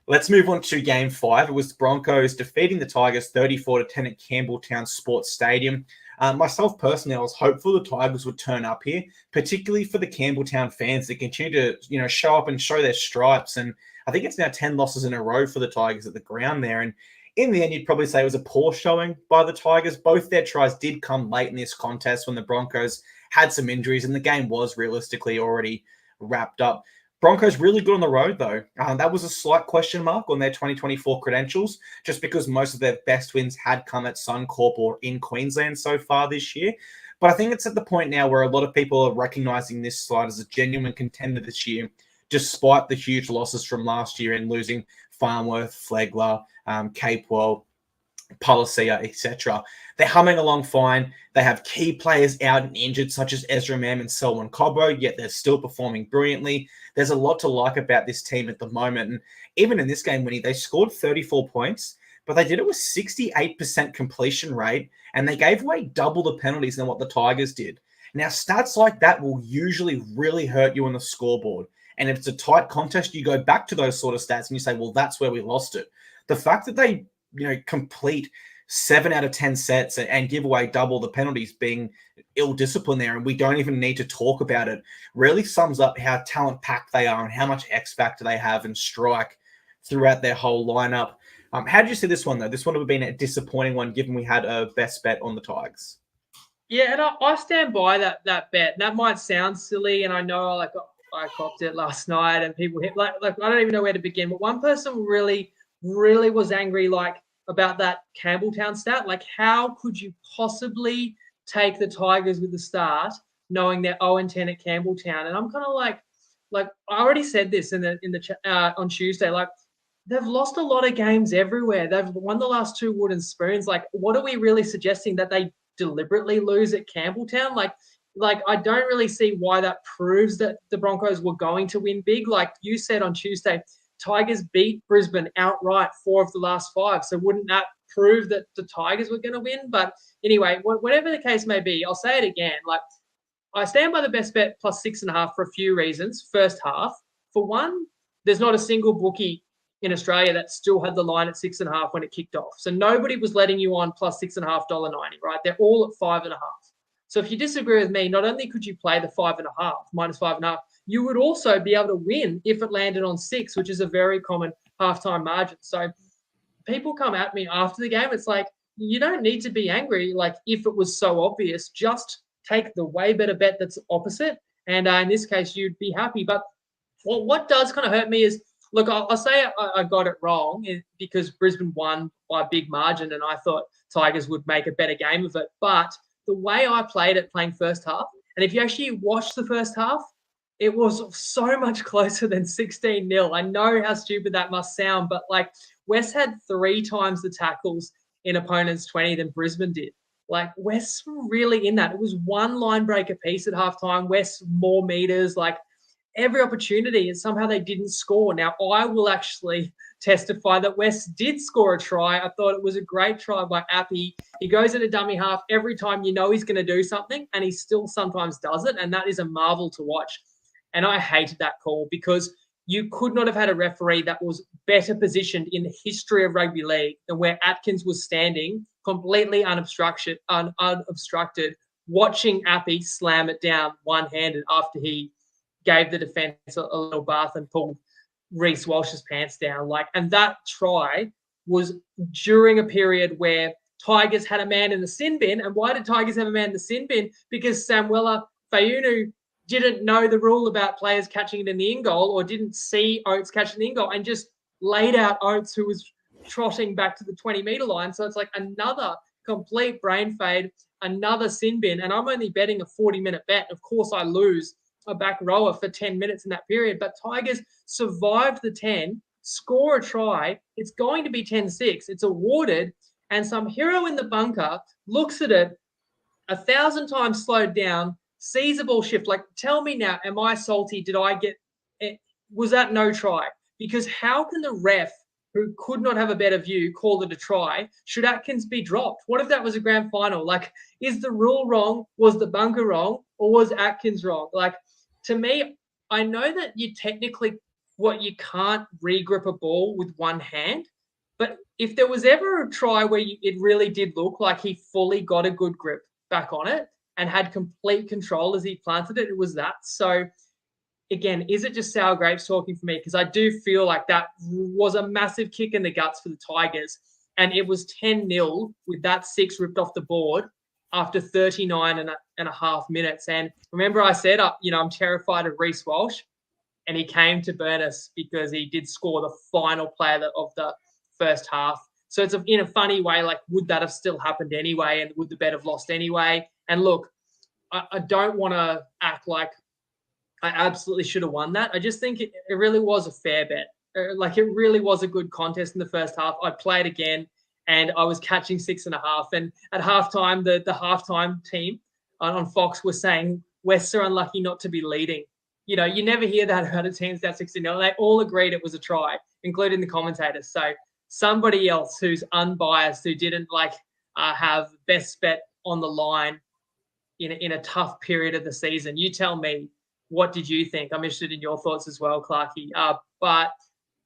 Let's move on to Game 5. It was the Broncos defeating the Tigers 34-10 at Campbelltown Sports Stadium. Myself personally, I was hopeful the Tigers would turn up here, particularly for the Campbelltown fans that continue to, show up and show their stripes. And I think it's now 10 losses in a row for the Tigers at the ground there. And in the end, you'd probably say it was a poor showing by the Tigers. Both their tries did come late in this contest when the Broncos had some injuries, and the game was realistically already wrapped up. Broncos really good on the road, though. That was a slight question mark on their 2024 credentials, just because most of their best wins had come at Suncorp or in Queensland so far this year. But I think it's at the point now where a lot of people are recognising this side as a genuine contender this year, despite the huge losses from last year and losing Farnworth, Flegler, Capewell, Policia, etc. They're humming along fine. They have key players out and injured, such as Ezra Mam and Selwyn Cobbo, yet they're still performing brilliantly. There's a lot to like about this team at the moment. And even in this game, Winnie, they scored 34 points, but they did it with 68% completion rate, and they gave away double the penalties than what the Tigers did. Now, stats like that will usually really hurt you on the scoreboard. And if it's a tight contest, you go back to those sort of stats and you say, well, that's where we lost it. The fact that they, complete 7 out of 10 sets and give away double the penalties, being ill-disciplined there, and we don't even need to talk about it, really sums up how talent-packed they are and how much X-factor they have and strike throughout their whole lineup. How did you see this one, though? This one would have been a disappointing one, given we had a best bet on the Tigers. Yeah, and I stand by that bet. That might sound silly, and I know I copped it last night, and people hit like I don't even know where to begin. But one person really was angry about that Campbelltown stat. Like, how could you possibly take the Tigers with the start, knowing they're 0-10 at Campbelltown? And I'm kind of like I already said this in the on Tuesday. Like, they've lost a lot of games everywhere. They've won the last 2 wooden spoons. Like, what are we really suggesting, that they deliberately lose at Campbelltown? Like I don't really see why that proves that the Broncos were going to win big. Like you said on Tuesday, Tigers beat Brisbane outright 4 of the last 5. So wouldn't that prove that the Tigers were going to win? But anyway, whatever the case may be, I'll say it again. Like, I stand by the best bet plus 6.5 for a few reasons. First half, for one, there's not a single bookie in Australia that still had the line at 6.5 when it kicked off. So nobody was letting you on plus $6.5 $1.90, right? They're all at 5.5. So if you disagree with me, not only could you play the 5.5, minus 5.5, you would also be able to win if it landed on 6, which is a very common halftime margin. So people come at me after the game. It's like, you don't need to be angry. Like, if it was so obvious, just take the way better bet that's opposite. And in this case, you'd be happy. But what does kind of hurt me is, look, I'll say I got it wrong because Brisbane won by a big margin, and I thought Tigers would make a better game of it. But the way I played it, playing first half, and if you actually watch the first half, it was so much closer than 16-0. I know how stupid that must sound, but like, West had 3 times the tackles in opponents' 20 than Brisbane did. Like, West were really in that. It was 1 line break apiece at halftime. West more meters, like every opportunity, and somehow they didn't score. Now, I will actually testify that West did score a try. I thought it was a great try by Appy. He goes into dummy half every time you know he's going to do something, and he still sometimes does it, and that is a marvel to watch. And I hated that call because you could not have had a referee that was better positioned in the history of rugby league than where Atkins was standing, completely unobstructed, watching Appy slam it down one-handed after he gave the defence a little bath and pulled Reece Walsh's pants down. And that try was during a period where Tigers had a man in the sin bin. And why did Tigers have a man in the sin bin? Because Samuela Fayunu didn't know the rule about players catching it in the in goal, or didn't see Oates catching the in goal, and just laid out Oates, who was trotting back to the 20-metre line. So it's like another complete brain fade, another sin bin. And I'm only betting a 40-minute bet. Of course, I lose a back rower for 10 minutes in that period. But Tigers survived the 10, score a try. It's going to be 10-6. It's awarded. And some hero in the bunker looks at it 1,000 times slowed down, sees a ball shift. Like, tell me now, am I salty? Did I get it? Was that no try? Because how can the ref, who could not have a better view, call it a try? Should Atkins be dropped? What if that was a grand final? Like, is the rule wrong? Was the bunker wrong? Or was Atkins wrong? Like, to me, I know that you can't re-grip a ball with one hand, but if there was ever a try where it really did look like he fully got a good grip back on it and had complete control as he planted it, it was that. So again, is it just sour grapes talking for me? Because I do feel like that was a massive kick in the guts for the Tigers, and it was 10-0 with that 6 ripped off the board after 39 and a half minutes. And remember, I said, I'm terrified of Reece Walsh, and he came to burn us because he did score the final play of the first half. So it's in a funny way, like, would that have still happened anyway? And would the bet have lost anyway? And look, I don't want to act like I absolutely should have won that. I just think it really was a fair bet. Like, it really was a good contest in the first half. I played again, and I was catching 6.5. And at halftime, the halftime team on Fox was saying, Wests are unlucky not to be leading. You know, you never hear that out of teams that 16-0. They all agreed it was a try, including the commentators. So somebody else who's unbiased, who didn't have best bet on the line, in a tough period of the season. You tell me, what did you think? I'm interested in your thoughts as well, Clarkey. But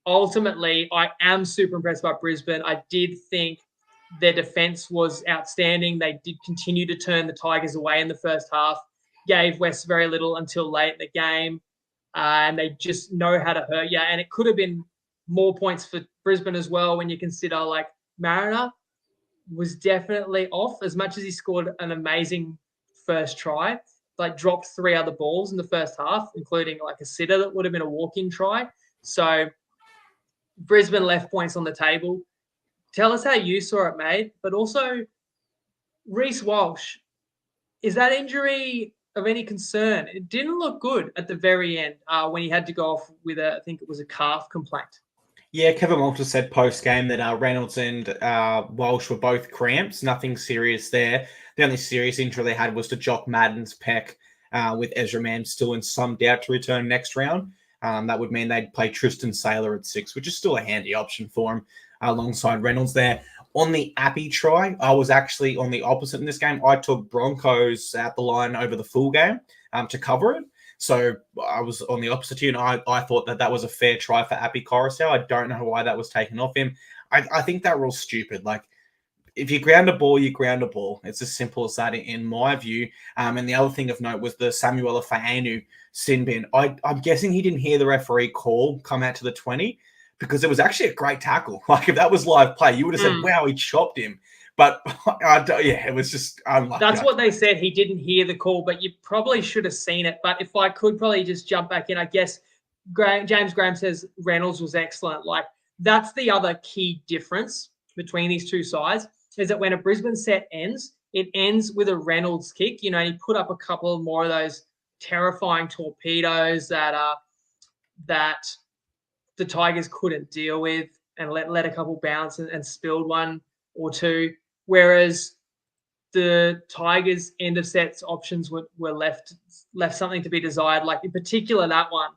ultimately, I am super impressed by Brisbane. I did think their defense was outstanding. They did continue to turn the Tigers away in the first half, gave West very little until late in the game, and they just know how to hurt you. And it could have been more points for Brisbane as well when you consider like Mariner was definitely off as much as he scored an amazing first try, like dropped 3 other balls in the first half, including like a sitter that would have been a walk-in try. So Brisbane left points on the table. Tell us how you saw it, mate. But also, Reece Walsh, is that injury of any concern? It didn't look good at the very end when he had to go off with I think it was a calf complaint. Yeah, Kevin Walters said post-game that Reynolds and Walsh were both cramps, nothing serious there. The only serious injury they had was to Jock Madden's pec, with Ezra Mann still in some doubt to return next round. That would mean they'd play Tristan Saylor at 6, which is still a handy option for him alongside Reynolds there. On the Appy try, I was actually on the opposite in this game. I took Broncos at the line over the full game to cover it. So I was on the opposite to you, and I thought that was a fair try for Appy Coruscant. I don't know why that was taken off him. I think that rule's stupid. Like, if you ground a ball, you ground a ball. It's as simple as that in my view. And the other thing of note was the Samuel Faenu sin bin. I'm guessing he didn't hear the referee call come out to the 20 because it was actually a great tackle. Like, if that was live play, you would have said, wow, he chopped him. But, yeah, it was just unlucky. That's what they said. He didn't hear the call, but you probably should have seen it. But if I could probably just jump back in, I guess James Graham says Reynolds was excellent. Like, that's the other key difference between these two sides is that when a Brisbane set ends, it ends with a Reynolds kick. You know, he put up a couple more of those terrifying torpedoes that the Tigers couldn't deal with and let a couple bounce and spilled one or two. Whereas the Tigers' end of sets options were left something to be desired. Like in particular, that one,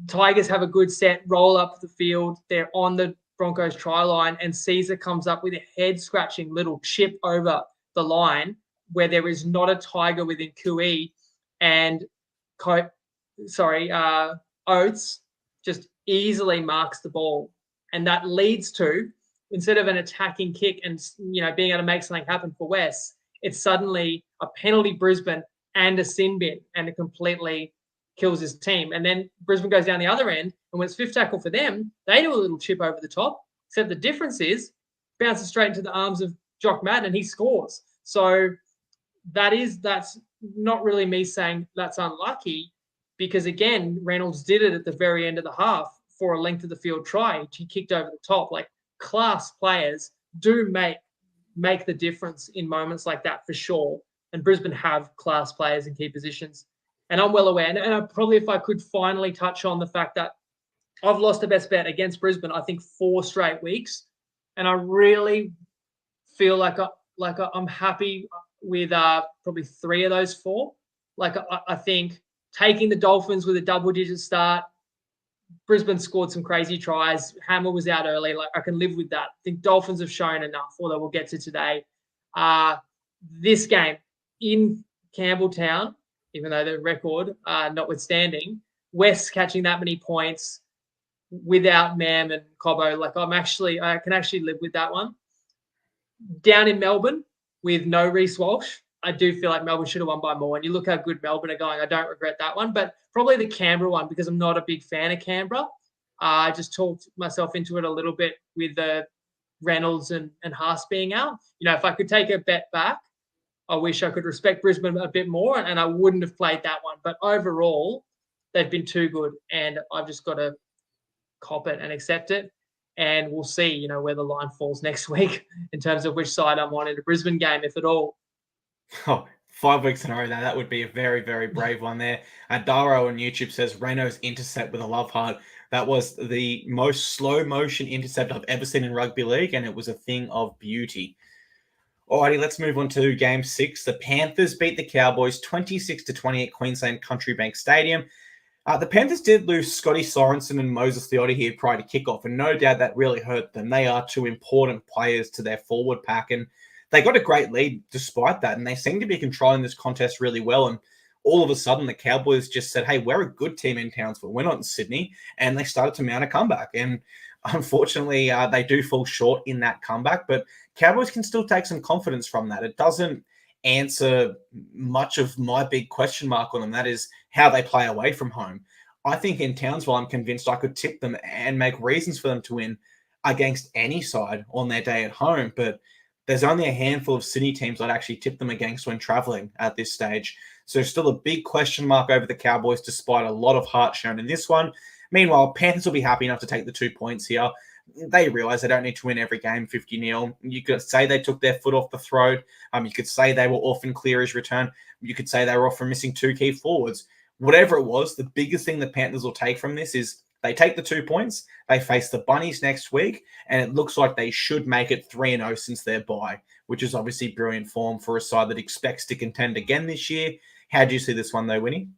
Tigers have a good set, roll up the field. They're on the Broncos try line, and Caesar comes up with a head-scratching little chip over the line where there is not a Tiger within QE, and Oates just easily marks the ball, and that leads to, instead of an attacking kick and being able to make something happen for West, it's suddenly a penalty Brisbane and a sin bin, and it completely kills his team. And then Brisbane goes down the other end, and when it's fifth tackle for them, they do a little chip over the top, except the difference is bounces straight into the arms of Jock Madden and he scores. So that's not really me saying that's unlucky, because again, Reynolds did it at the very end of the half for a length of the field try. He kicked over the top. Like, class players do make the difference in moments like that for sure. And Brisbane have class players in key positions. And I'm well aware. And probably if I could finally touch on the fact that I've lost the best bet against Brisbane, I think 4 straight weeks. And I really feel like I'm happy with probably 3 of those 4. Like, I think taking the Dolphins with a double-digit start, Brisbane scored some crazy tries. Hammer was out early. Like, I can live with that. I think Dolphins have shown enough, although we'll get to today. This game in Campbelltown, even though the record notwithstanding, West catching that many points without Mam and Cobbo, like I can actually live with that one. Down in Melbourne with no Reece Walsh, I do feel like Melbourne should have won by more. And you look how good Melbourne are going. I don't regret that one, but probably the Canberra one, because I'm not a big fan of Canberra. I just talked myself into it a little bit with the Reynolds and Haas being out. If I could take a bet back, I wish I could respect Brisbane a bit more, and I wouldn't have played that one. But overall, they've been too good, and I've just got to cop it and accept it. And we'll see, where the line falls next week in terms of which side I'm on in a Brisbane game, if at all. Oh, 5 weeks in a row now. That would be a very, very brave one there. Daro on YouTube says Reno's intercept with a love heart. That was the most slow motion intercept I've ever seen in rugby league, and it was a thing of beauty. Alrighty, let's move on to Game 6. The Panthers beat the Cowboys 26-20 at Queensland Country Bank Stadium. The Panthers did lose Scotty Sorensen and Moses Theotti here prior to kickoff, and no doubt that really hurt them. They are 2 important players to their forward pack, and they got a great lead despite that, and they seem to be controlling this contest really well. And all of a sudden, the Cowboys just said, hey, we're a good team in Townsville. We're not in Sydney. And they started to mount a comeback. And unfortunately, they do fall short in that comeback. But Cowboys can still take some confidence from that. It doesn't answer much of my big question mark on them. That is how they play away from home. I think in Townsville, I'm convinced I could tip them and make reasons for them to win against any side on their day at home. But there's only a handful of Sydney teams I'd actually tip them against when traveling at this stage. So still a big question mark over the Cowboys, despite a lot of heart shown in this one. Meanwhile, Panthers will be happy enough to take the 2 points here. They realize they don't need to win every game 50-0. You could say they took their foot off the throat. You could say they were off in Cleary's return. You could say they were off for missing 2 key forwards. Whatever it was, the biggest thing the Panthers will take from this is they take the 2 points, they face the Bunnies next week, and it looks like they should make it 3-0 since their bye, which is obviously brilliant form for a side that expects to contend again this year. How do you see this one, though, Winnie?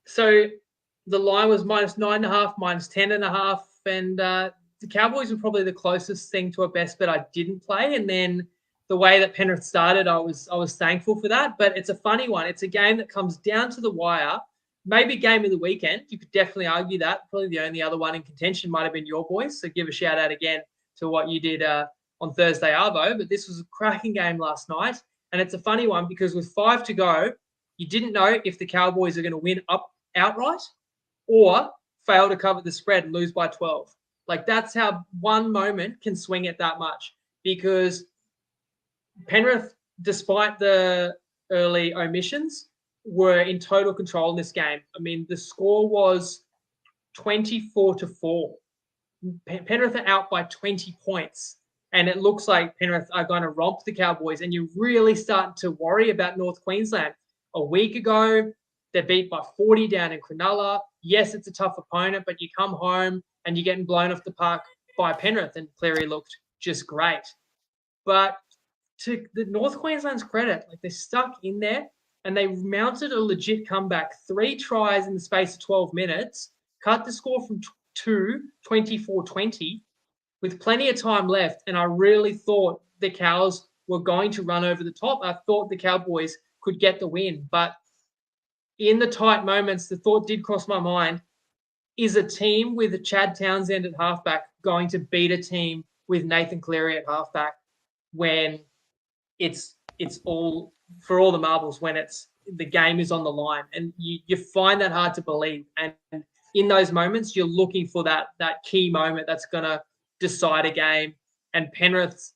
So the line was -9.5, -10.5, and the Cowboys were probably the closest thing to a best bet I didn't play. And then the way that Penrith started, I was thankful for that. But it's a funny one. It's a game that comes down to the wire. Maybe game of the weekend. You could definitely argue that. Probably the only other one in contention might have been your boys. So give a shout out again to what you did on Thursday, Arvo. But this was a cracking game last night. And it's a funny one because with 5 to go, you didn't know if the Cowboys are going to win outright or fail to cover the spread and lose by 12. Like, that's how one moment can swing it that much, because Penrith, despite the early omissions, were in total control in this game. I mean, the score was 24-4. Penrith are out by 20 points, and it looks like Penrith are going to romp the Cowboys, and you're really starting to worry about North Queensland. A week ago, they're beat by 40 down in Cronulla. Yes, it's a tough opponent, but you come home and you're getting blown off the park by Penrith, and Cleary looked just great. But to the North Queensland's credit, like, they're stuck in there and they mounted a legit comeback. 3 tries in the space of 12 minutes, cut the score from 24-20 with plenty of time left. And I really thought the Cows were going to run over the top. I thought the Cowboys could get the win. But in the tight moments, the thought did cross my mind, is a team with a Chad Townsend at halfback going to beat a team with Nathan Cleary at halfback when it's all for all the marbles, when the game is on the line? And you find that hard to believe. And in those moments, you're looking for that key moment that's going to decide a game. And Penrith,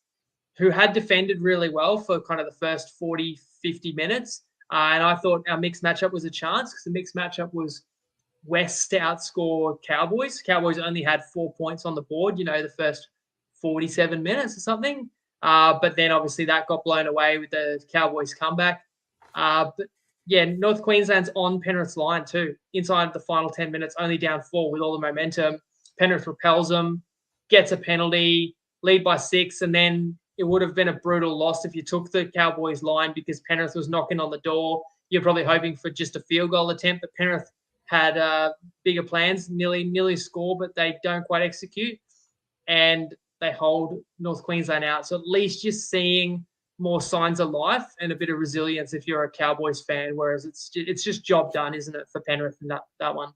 who had defended really well for kind of the first 40, 50 minutes, and I thought our mixed matchup was a chance, because the mixed matchup was West to outscore Cowboys. Cowboys only had 4 points on the board, the first 47 minutes or something. But then obviously that got blown away with the Cowboys comeback. But yeah, North Queensland's on Penrith's line too. Inside the final 10 minutes, only down 4 with all the momentum. Penrith repels them, gets a penalty, lead by 6, and then it would have been a brutal loss if you took the Cowboys line, because Penrith was knocking on the door. You're probably hoping for just a field goal attempt, but Penrith had bigger plans, nearly score, but they don't quite execute. And they hold North Queensland out. So at least you're seeing more signs of life and a bit of resilience if you're a Cowboys fan, whereas it's just job done, isn't it, for Penrith in that one?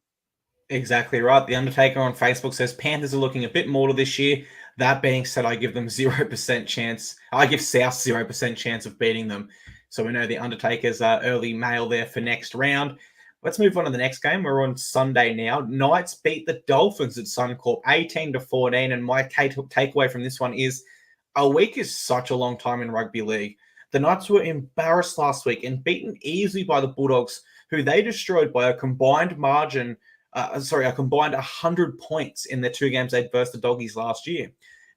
Exactly right. The Undertaker on Facebook says Panthers are looking a bit mortal this year. That being said, I give them 0% chance. I give South 0% chance of beating them. So we know the Undertaker's early mail there for next round. Let's move on to the next game. We're on Sunday now. Knights beat the Dolphins at Suncorp 18-14. And my takeaway from this one is a week is such a long time in rugby league. The Knights were embarrassed last week and beaten easily by the Bulldogs, who they destroyed by a combined 100 points in their 2 games they'd versed the Doggies last year.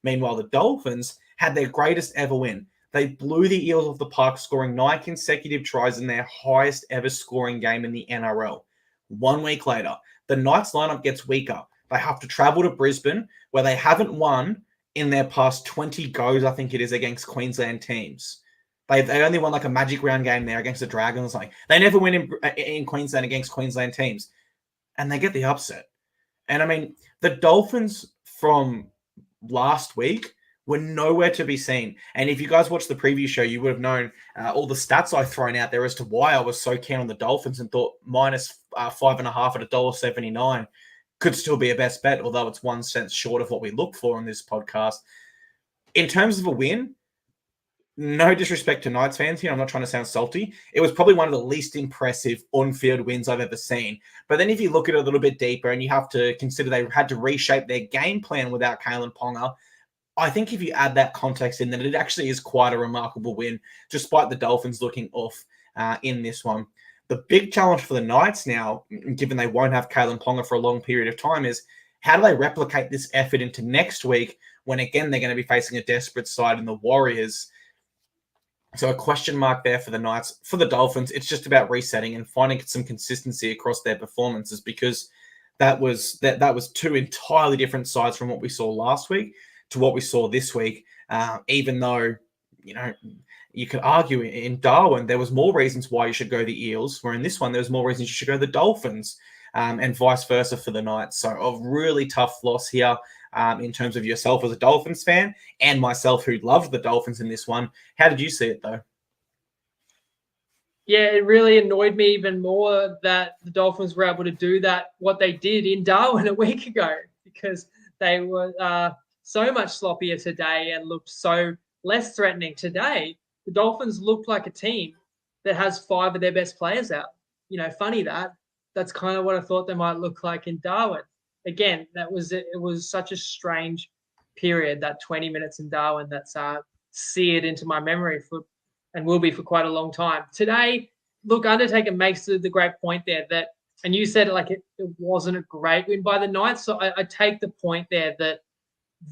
Meanwhile, the Dolphins had their greatest ever win. They blew the Eels off the park, scoring 9 consecutive tries in their highest ever scoring game in the NRL. 1 week later, the Knights lineup gets weaker. They have to travel to Brisbane, where they haven't won in their past 20 goes, I think it is, against Queensland teams. They only won like a magic round game there against the Dragons. Like, they never win in Queensland against Queensland teams. And they get the upset. And I mean, the Dolphins from last week were nowhere to be seen. And if you guys watched the preview show, you would have known all the stats I've thrown out there as to why I was so keen on the Dolphins and thought minus 5.5 at $1.79 could still be a best bet, although it's 1 cent short of what we look for on this podcast. In terms of a win, no disrespect to Knights fans here, I'm not trying to sound salty. It was probably one of the least impressive on-field wins I've ever seen. But then if you look at it a little bit deeper and you have to consider they had to reshape their game plan without Kalen Ponga, I think if you add that context in, then it actually is quite a remarkable win, despite the Dolphins looking off in this one. The big challenge for the Knights now, given they won't have Kalen Ponga for a long period of time, is how do they replicate this effort into next week when, again, they're going to be facing a desperate side in the Warriors? So a question mark there for the Knights. For the Dolphins, it's just about resetting and finding some consistency across their performances, because that was two entirely different sides from what we saw last week to what we saw this week. Even though, you could argue in Darwin, there was more reasons why you should go the Eels, where in this one, there was more reasons you should go the Dolphins, and vice versa for the Knights. So a really tough loss here. In terms of yourself as a Dolphins fan and myself who loved the Dolphins in this one. How did you see it, though? Yeah, it really annoyed me even more that the Dolphins were able to do that, what they did in Darwin a week ago, because they were so much sloppier today and looked so less threatening. Today, the Dolphins looked like a team that has 5 of their best players out. Funny that's kind of what I thought they might look like in Darwin. Again, it was such a strange period, that 20 minutes in Darwin, that's seared into my memory and will be for quite a long time. Today, look, Undertaker makes the great point there and you said it wasn't a great win by the Knights. So I take the point there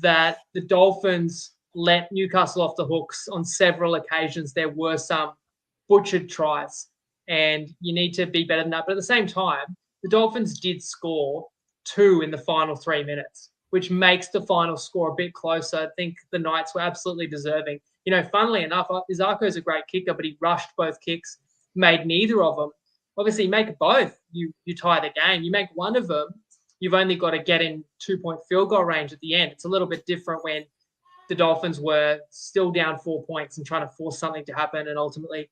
that the Dolphins let Newcastle off the hooks on several occasions. There were some butchered tries, and you need to be better than that. But at the same time, the Dolphins did score 2 in the final 3 minutes, which makes the final score a bit closer. I think the Knights were absolutely deserving. Funnily enough, Izarko's a great kicker, but he rushed both kicks, made neither of them. Obviously, you make both, you tie the game. You make one of them, you've only got to get in 2-point field goal range at the end. It's a little bit different when the Dolphins were still down 4 points and trying to force something to happen and ultimately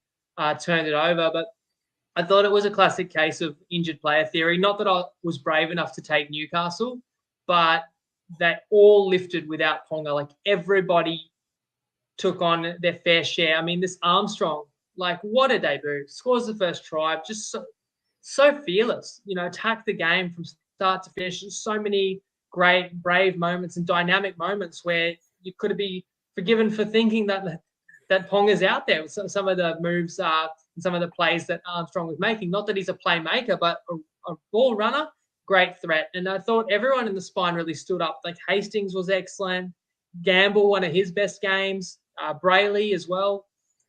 turned it over. But I thought it was a classic case of injured player theory. Not that I was brave enough to take Newcastle, but they all lifted without Ponga. Everybody took on their fair share. I mean, this Armstrong, what a debut. Scores the first try, just so fearless. Attack the game from start to finish. So many great, brave moments and dynamic moments where you could be forgiven for thinking that Ponga's out there. Some of the moves some of the plays that Armstrong was making. Not that he's a playmaker, but a ball runner, great threat. And I thought everyone in the spine really stood up. Hastings was excellent. Gamble, one of his best games. Brayley as well.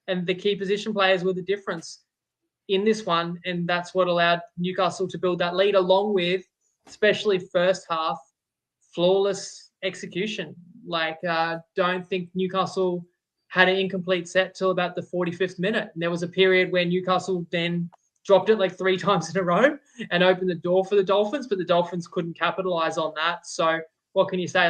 And the key position players were the difference in this one. And that's what allowed Newcastle to build that lead, along with, especially first half, flawless execution. Don't think Newcastle had an incomplete set till about the 45th minute. And there was a period where Newcastle then dropped it 3 times in a row and opened the door for the Dolphins, but the Dolphins couldn't capitalize on that. So what can you say?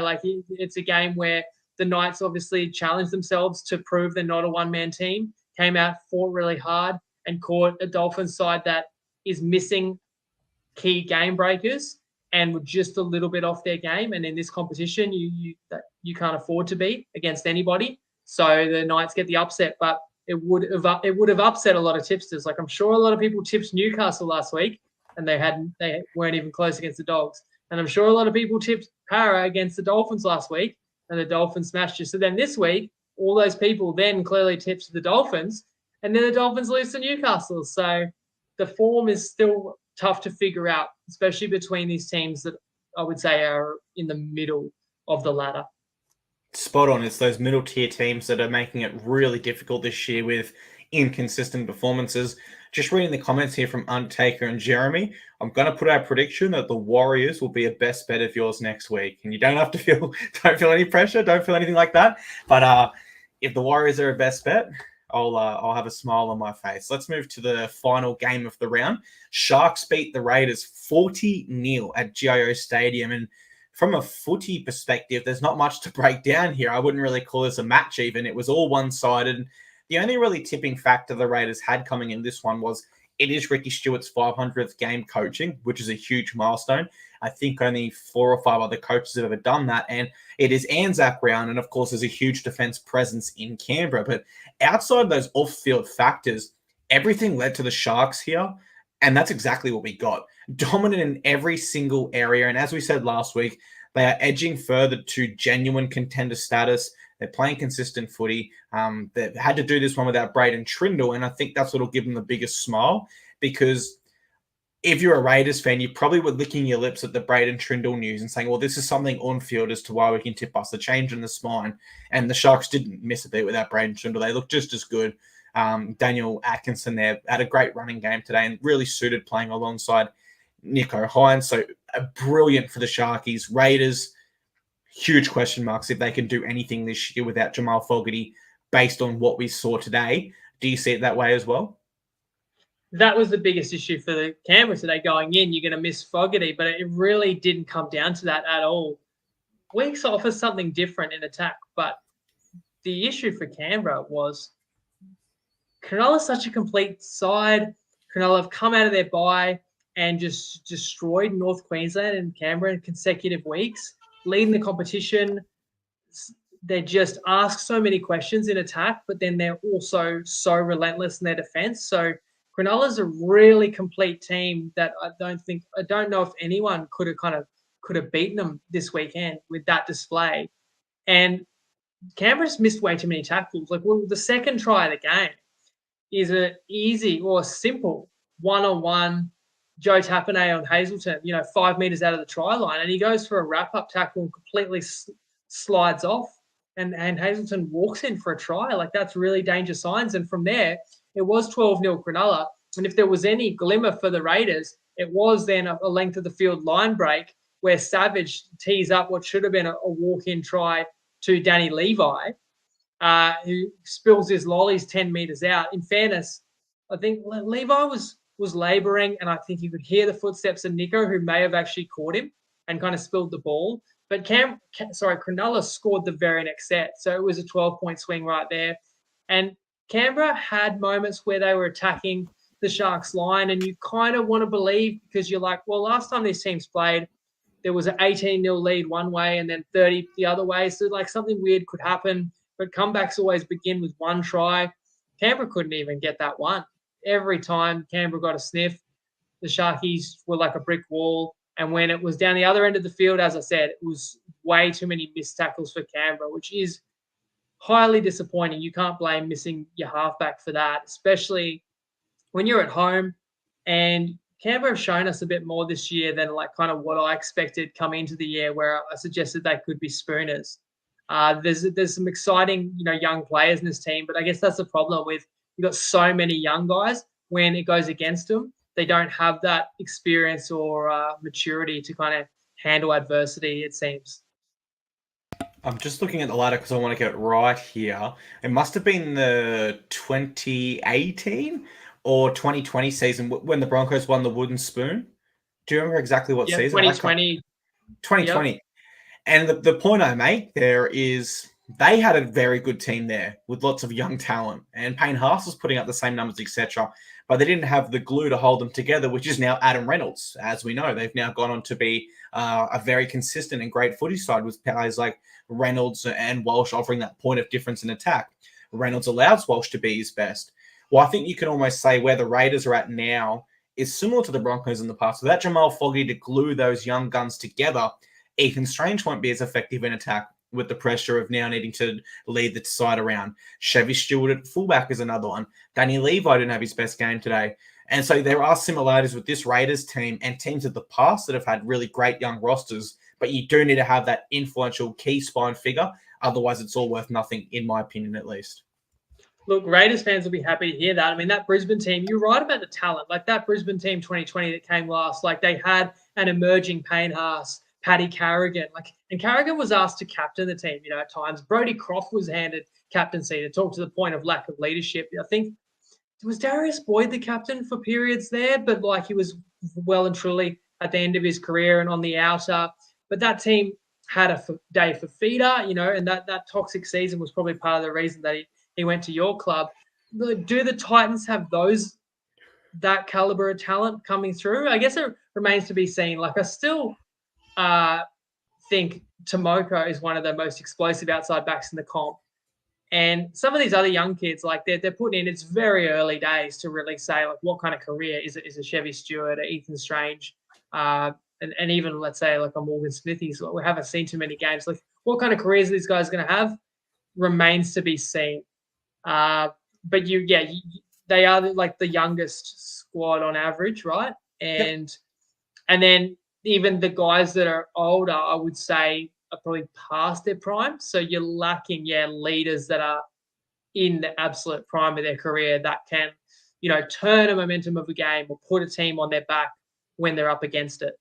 It's a game where the Knights obviously challenged themselves to prove they're not a one-man team, came out, fought really hard, and caught a Dolphins side that is missing key game breakers and were just a little bit off their game. And in this competition, you can't afford to be against anybody. So the Knights get the upset, but it would have upset a lot of tipsters. I'm sure a lot of people tipped Newcastle last week, and they weren't even close against the Dogs. And I'm sure a lot of people tipped Para against the Dolphins last week, and the Dolphins smashed you. So then this week, all those people then clearly tipped the Dolphins, and then the Dolphins lose to Newcastle. So the form is still tough to figure out, especially between these teams that I would say are in the middle of the ladder. Spot on. It's those middle tier teams that are making it really difficult this year with inconsistent performances. Just reading the comments here from Undertaker and Jeremy, I'm going to put out a prediction that the Warriors will be a best bet of yours next week. And you don't have to don't feel any pressure, don't feel anything like that. But if the Warriors are a best bet, I'll have a smile on my face. Let's move to the final game of the round. Sharks beat the Raiders 40-0 at GIO Stadium. And from a footy perspective, there's not much to break down here. I wouldn't really call this a match even. It was all one-sided. The only really tipping factor the Raiders had coming in this one was it is Ricky Stewart's 500th game coaching, which is a huge milestone. I think only 4 or 5 other coaches have ever done that. And it is Anzac round. And of course, there's a huge defense presence in Canberra. But outside those off-field factors, everything led to the Sharks here. And that's exactly what we got. Dominant in every single area. And as we said last week, they are edging further to genuine contender status. They're playing consistent footy. They've had to do this one without Braden Trindle, and I think that's what will give them the biggest smile, because if you're a Raiders fan, you probably were licking your lips at the Braden Trindle news and saying, well, this is something on field as to why we can tip us the change in the spine. And the Sharks didn't miss a beat without Braden Trindle. They looked just as good. Daniel Atkinson there had a great running game today and really suited playing alongside Nico Hines. So brilliant for the Sharkies. Raiders, huge question marks if they can do anything this year without Jamal Fogarty based on what we saw today. Do you see it that way as well? That was the biggest issue for the Canberra today going in. You're going to miss Fogarty, but it really didn't come down to that at all. Weeks offers something different in attack, but the issue for Canberra was Cronulla's such a complete side. Cronulla have come out of their bye and just destroyed North Queensland and Canberra in consecutive weeks, leading the competition. They just ask so many questions in attack, but then they're also so relentless in their defense. So Cronulla's a really complete team that I don't know if anyone could have beaten them this weekend with that display. And Canberra's missed way too many tackles. The second try of the game is an easy or simple one-on-one Joe Tapine on Hazelton, 5 meters out of the try line, and he goes for a wrap-up tackle and completely slides off, and Hazelton walks in for a try. That's really dangerous signs. And from there, it was 12-0 Cronulla. And if there was any glimmer for the Raiders, it was then a length of the field line break where Savage tees up what should have been a walk-in try to Danny Levi, who spills his lollies 10 meters out. In fairness, I think Levi was labouring, and I think you could hear the footsteps of Nico, who may have actually caught him and kind of spilled the ball. But Cronulla scored the very next set, so it was a 12-point swing right there. And Canberra had moments where they were attacking the Sharks line, and you kind of want to believe, because you're like, well, last time these teams played, there was an 18-0 lead one way and then 30 the other way, so something weird could happen. But comebacks always begin with one try. Canberra couldn't even get that one. Every time Canberra got a sniff, the Sharkies were like a brick wall. And when it was down the other end of the field, as I said, it was way too many missed tackles for Canberra, which is highly disappointing. You can't blame missing your halfback for that, especially when you're at home. And Canberra have shown us a bit more this year than kind of what I expected coming into the year, where I suggested they could be spooners. There's some exciting, young players in this team, but I guess that's the problem with you've got so many young guys. When it goes against them, they don't have that experience or maturity to kind of handle adversity, it seems. I'm just looking at the ladder because I want to get it right here. It must have been the 2018 or 2020 season when the Broncos won the wooden spoon. Do you remember exactly what season? 2020. 2020. Yep. And the point I make there is they had a very good team there with lots of young talent. And Payne Haas was putting up the same numbers, etc. But they didn't have the glue to hold them together, which is now Adam Reynolds. As we know, they've now gone on to be a very consistent and great footy side with players like Reynolds and Walsh offering that point of difference in attack. Reynolds allows Walsh to be his best. Well, I think you can almost say where the Raiders are at now is similar to the Broncos in the past. Without Jamal Fogarty to glue those young guns together, Ethan Strange won't be as effective in attack with the pressure of now needing to lead the side around. Chevy Stewart at fullback is another one. Danny Levi didn't have his best game today. And so there are similarities with this Raiders team and teams of the past that have had really great young rosters, but you do need to have that influential key spine figure. Otherwise, it's all worth nothing, in my opinion, at least. Look, Raiders fans will be happy to hear that. I mean, that Brisbane team, you're right about the talent. That Brisbane team 2020 that came last, they had an emerging Payne Haas, Paddy Carrigan. And Carrigan was asked to captain the team, at times. Brodie Croft was handed captaincy to talk to the point of lack of leadership. I think it was Darius Boyd the captain for periods there, but he was well and truly at the end of his career and on the outer. But that team had a day for feeder, you know, and that toxic season was probably part of the reason that he went to your club. Do the Titans have that caliber of talent coming through? I guess it remains to be seen. Like I still think Tomoko is one of the most explosive outside backs in the comp. And some of these other young kids, like they're putting in, it's very early days to really say like what kind of career is a Chevy Stewart, or Ethan Strange, and even let's say like a Morgan Smithy. So we haven't seen too many games. Like what kind of careers these guys are going to have remains to be seen. But they are like the youngest squad on average, right? And then even the guys that are older, I would say, are probably past their prime. So you're lacking, leaders that are in the absolute prime of their career that can, you know, turn a momentum of a game or put a team on their back when they're up against it.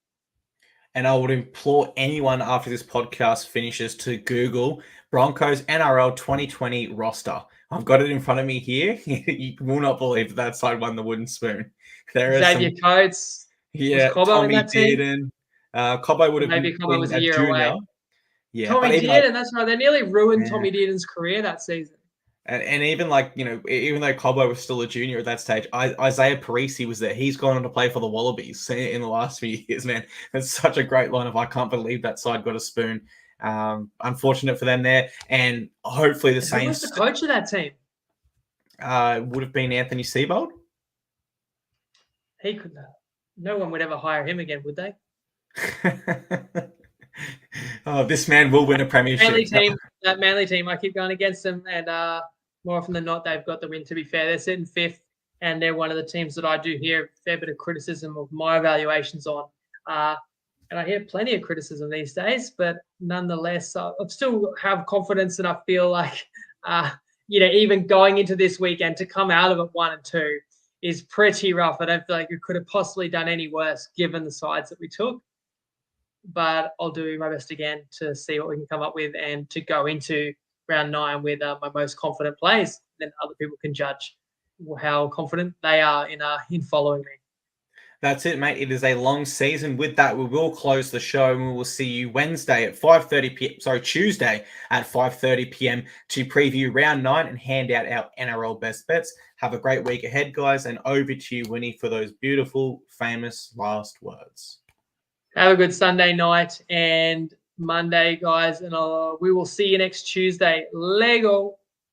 And I would implore anyone after this podcast finishes to Google Broncos NRL 2020 roster. I've got it in front of me here. You will not believe that side won the wooden spoon. There is Xavier Coates. Yeah, was Cobbo Tommy in that team? Dearden. Cobbo would have Maybe been Cobbo was a a year junior. away. Yeah, Tommy but even Dearden, that's right. They nearly ruined Yeah. Tommy Dearden's career that season. And even like, you know, even though Cobbo was still a junior at that stage, Isaiah Parisi was there. He's gone on to play for the Wallabies in the last few years, man. It's such a great lineup. I can't believe that side got a spoon. Unfortunate for them there. And hopefully the Who was Saints the coach of that team? would have been Anthony Seibold. He could not. No one would ever hire him again, would they? Oh, this man will win a premiership. That Manly team, I keep going against them, and more often than not, they've got the win. To be fair, they're sitting fifth, and they're one of the teams that I do hear a fair bit of criticism of my evaluations on. And I hear plenty of criticism these days, but nonetheless, I still have confidence, and I feel like, even going into this weekend to come out of it 1-2 is pretty rough. I don't feel like we could have possibly done any worse given the sides that we took. But I'll do my best again to see what we can come up with and to go into round 9 with my most confident plays. Then other people can judge how confident they are in following me. That's it, mate. It is a long season. With that, we will close the show and we will see you Wednesday at 5:30 p.m. Sorry, Tuesday at 5:30 p.m. to preview round 9 and hand out our NRL best bets. Have a great week ahead, guys. And over to you, Winnie, for those beautiful, famous last words. Have a good Sunday night and Monday, guys. And we will see you next Tuesday. Lego.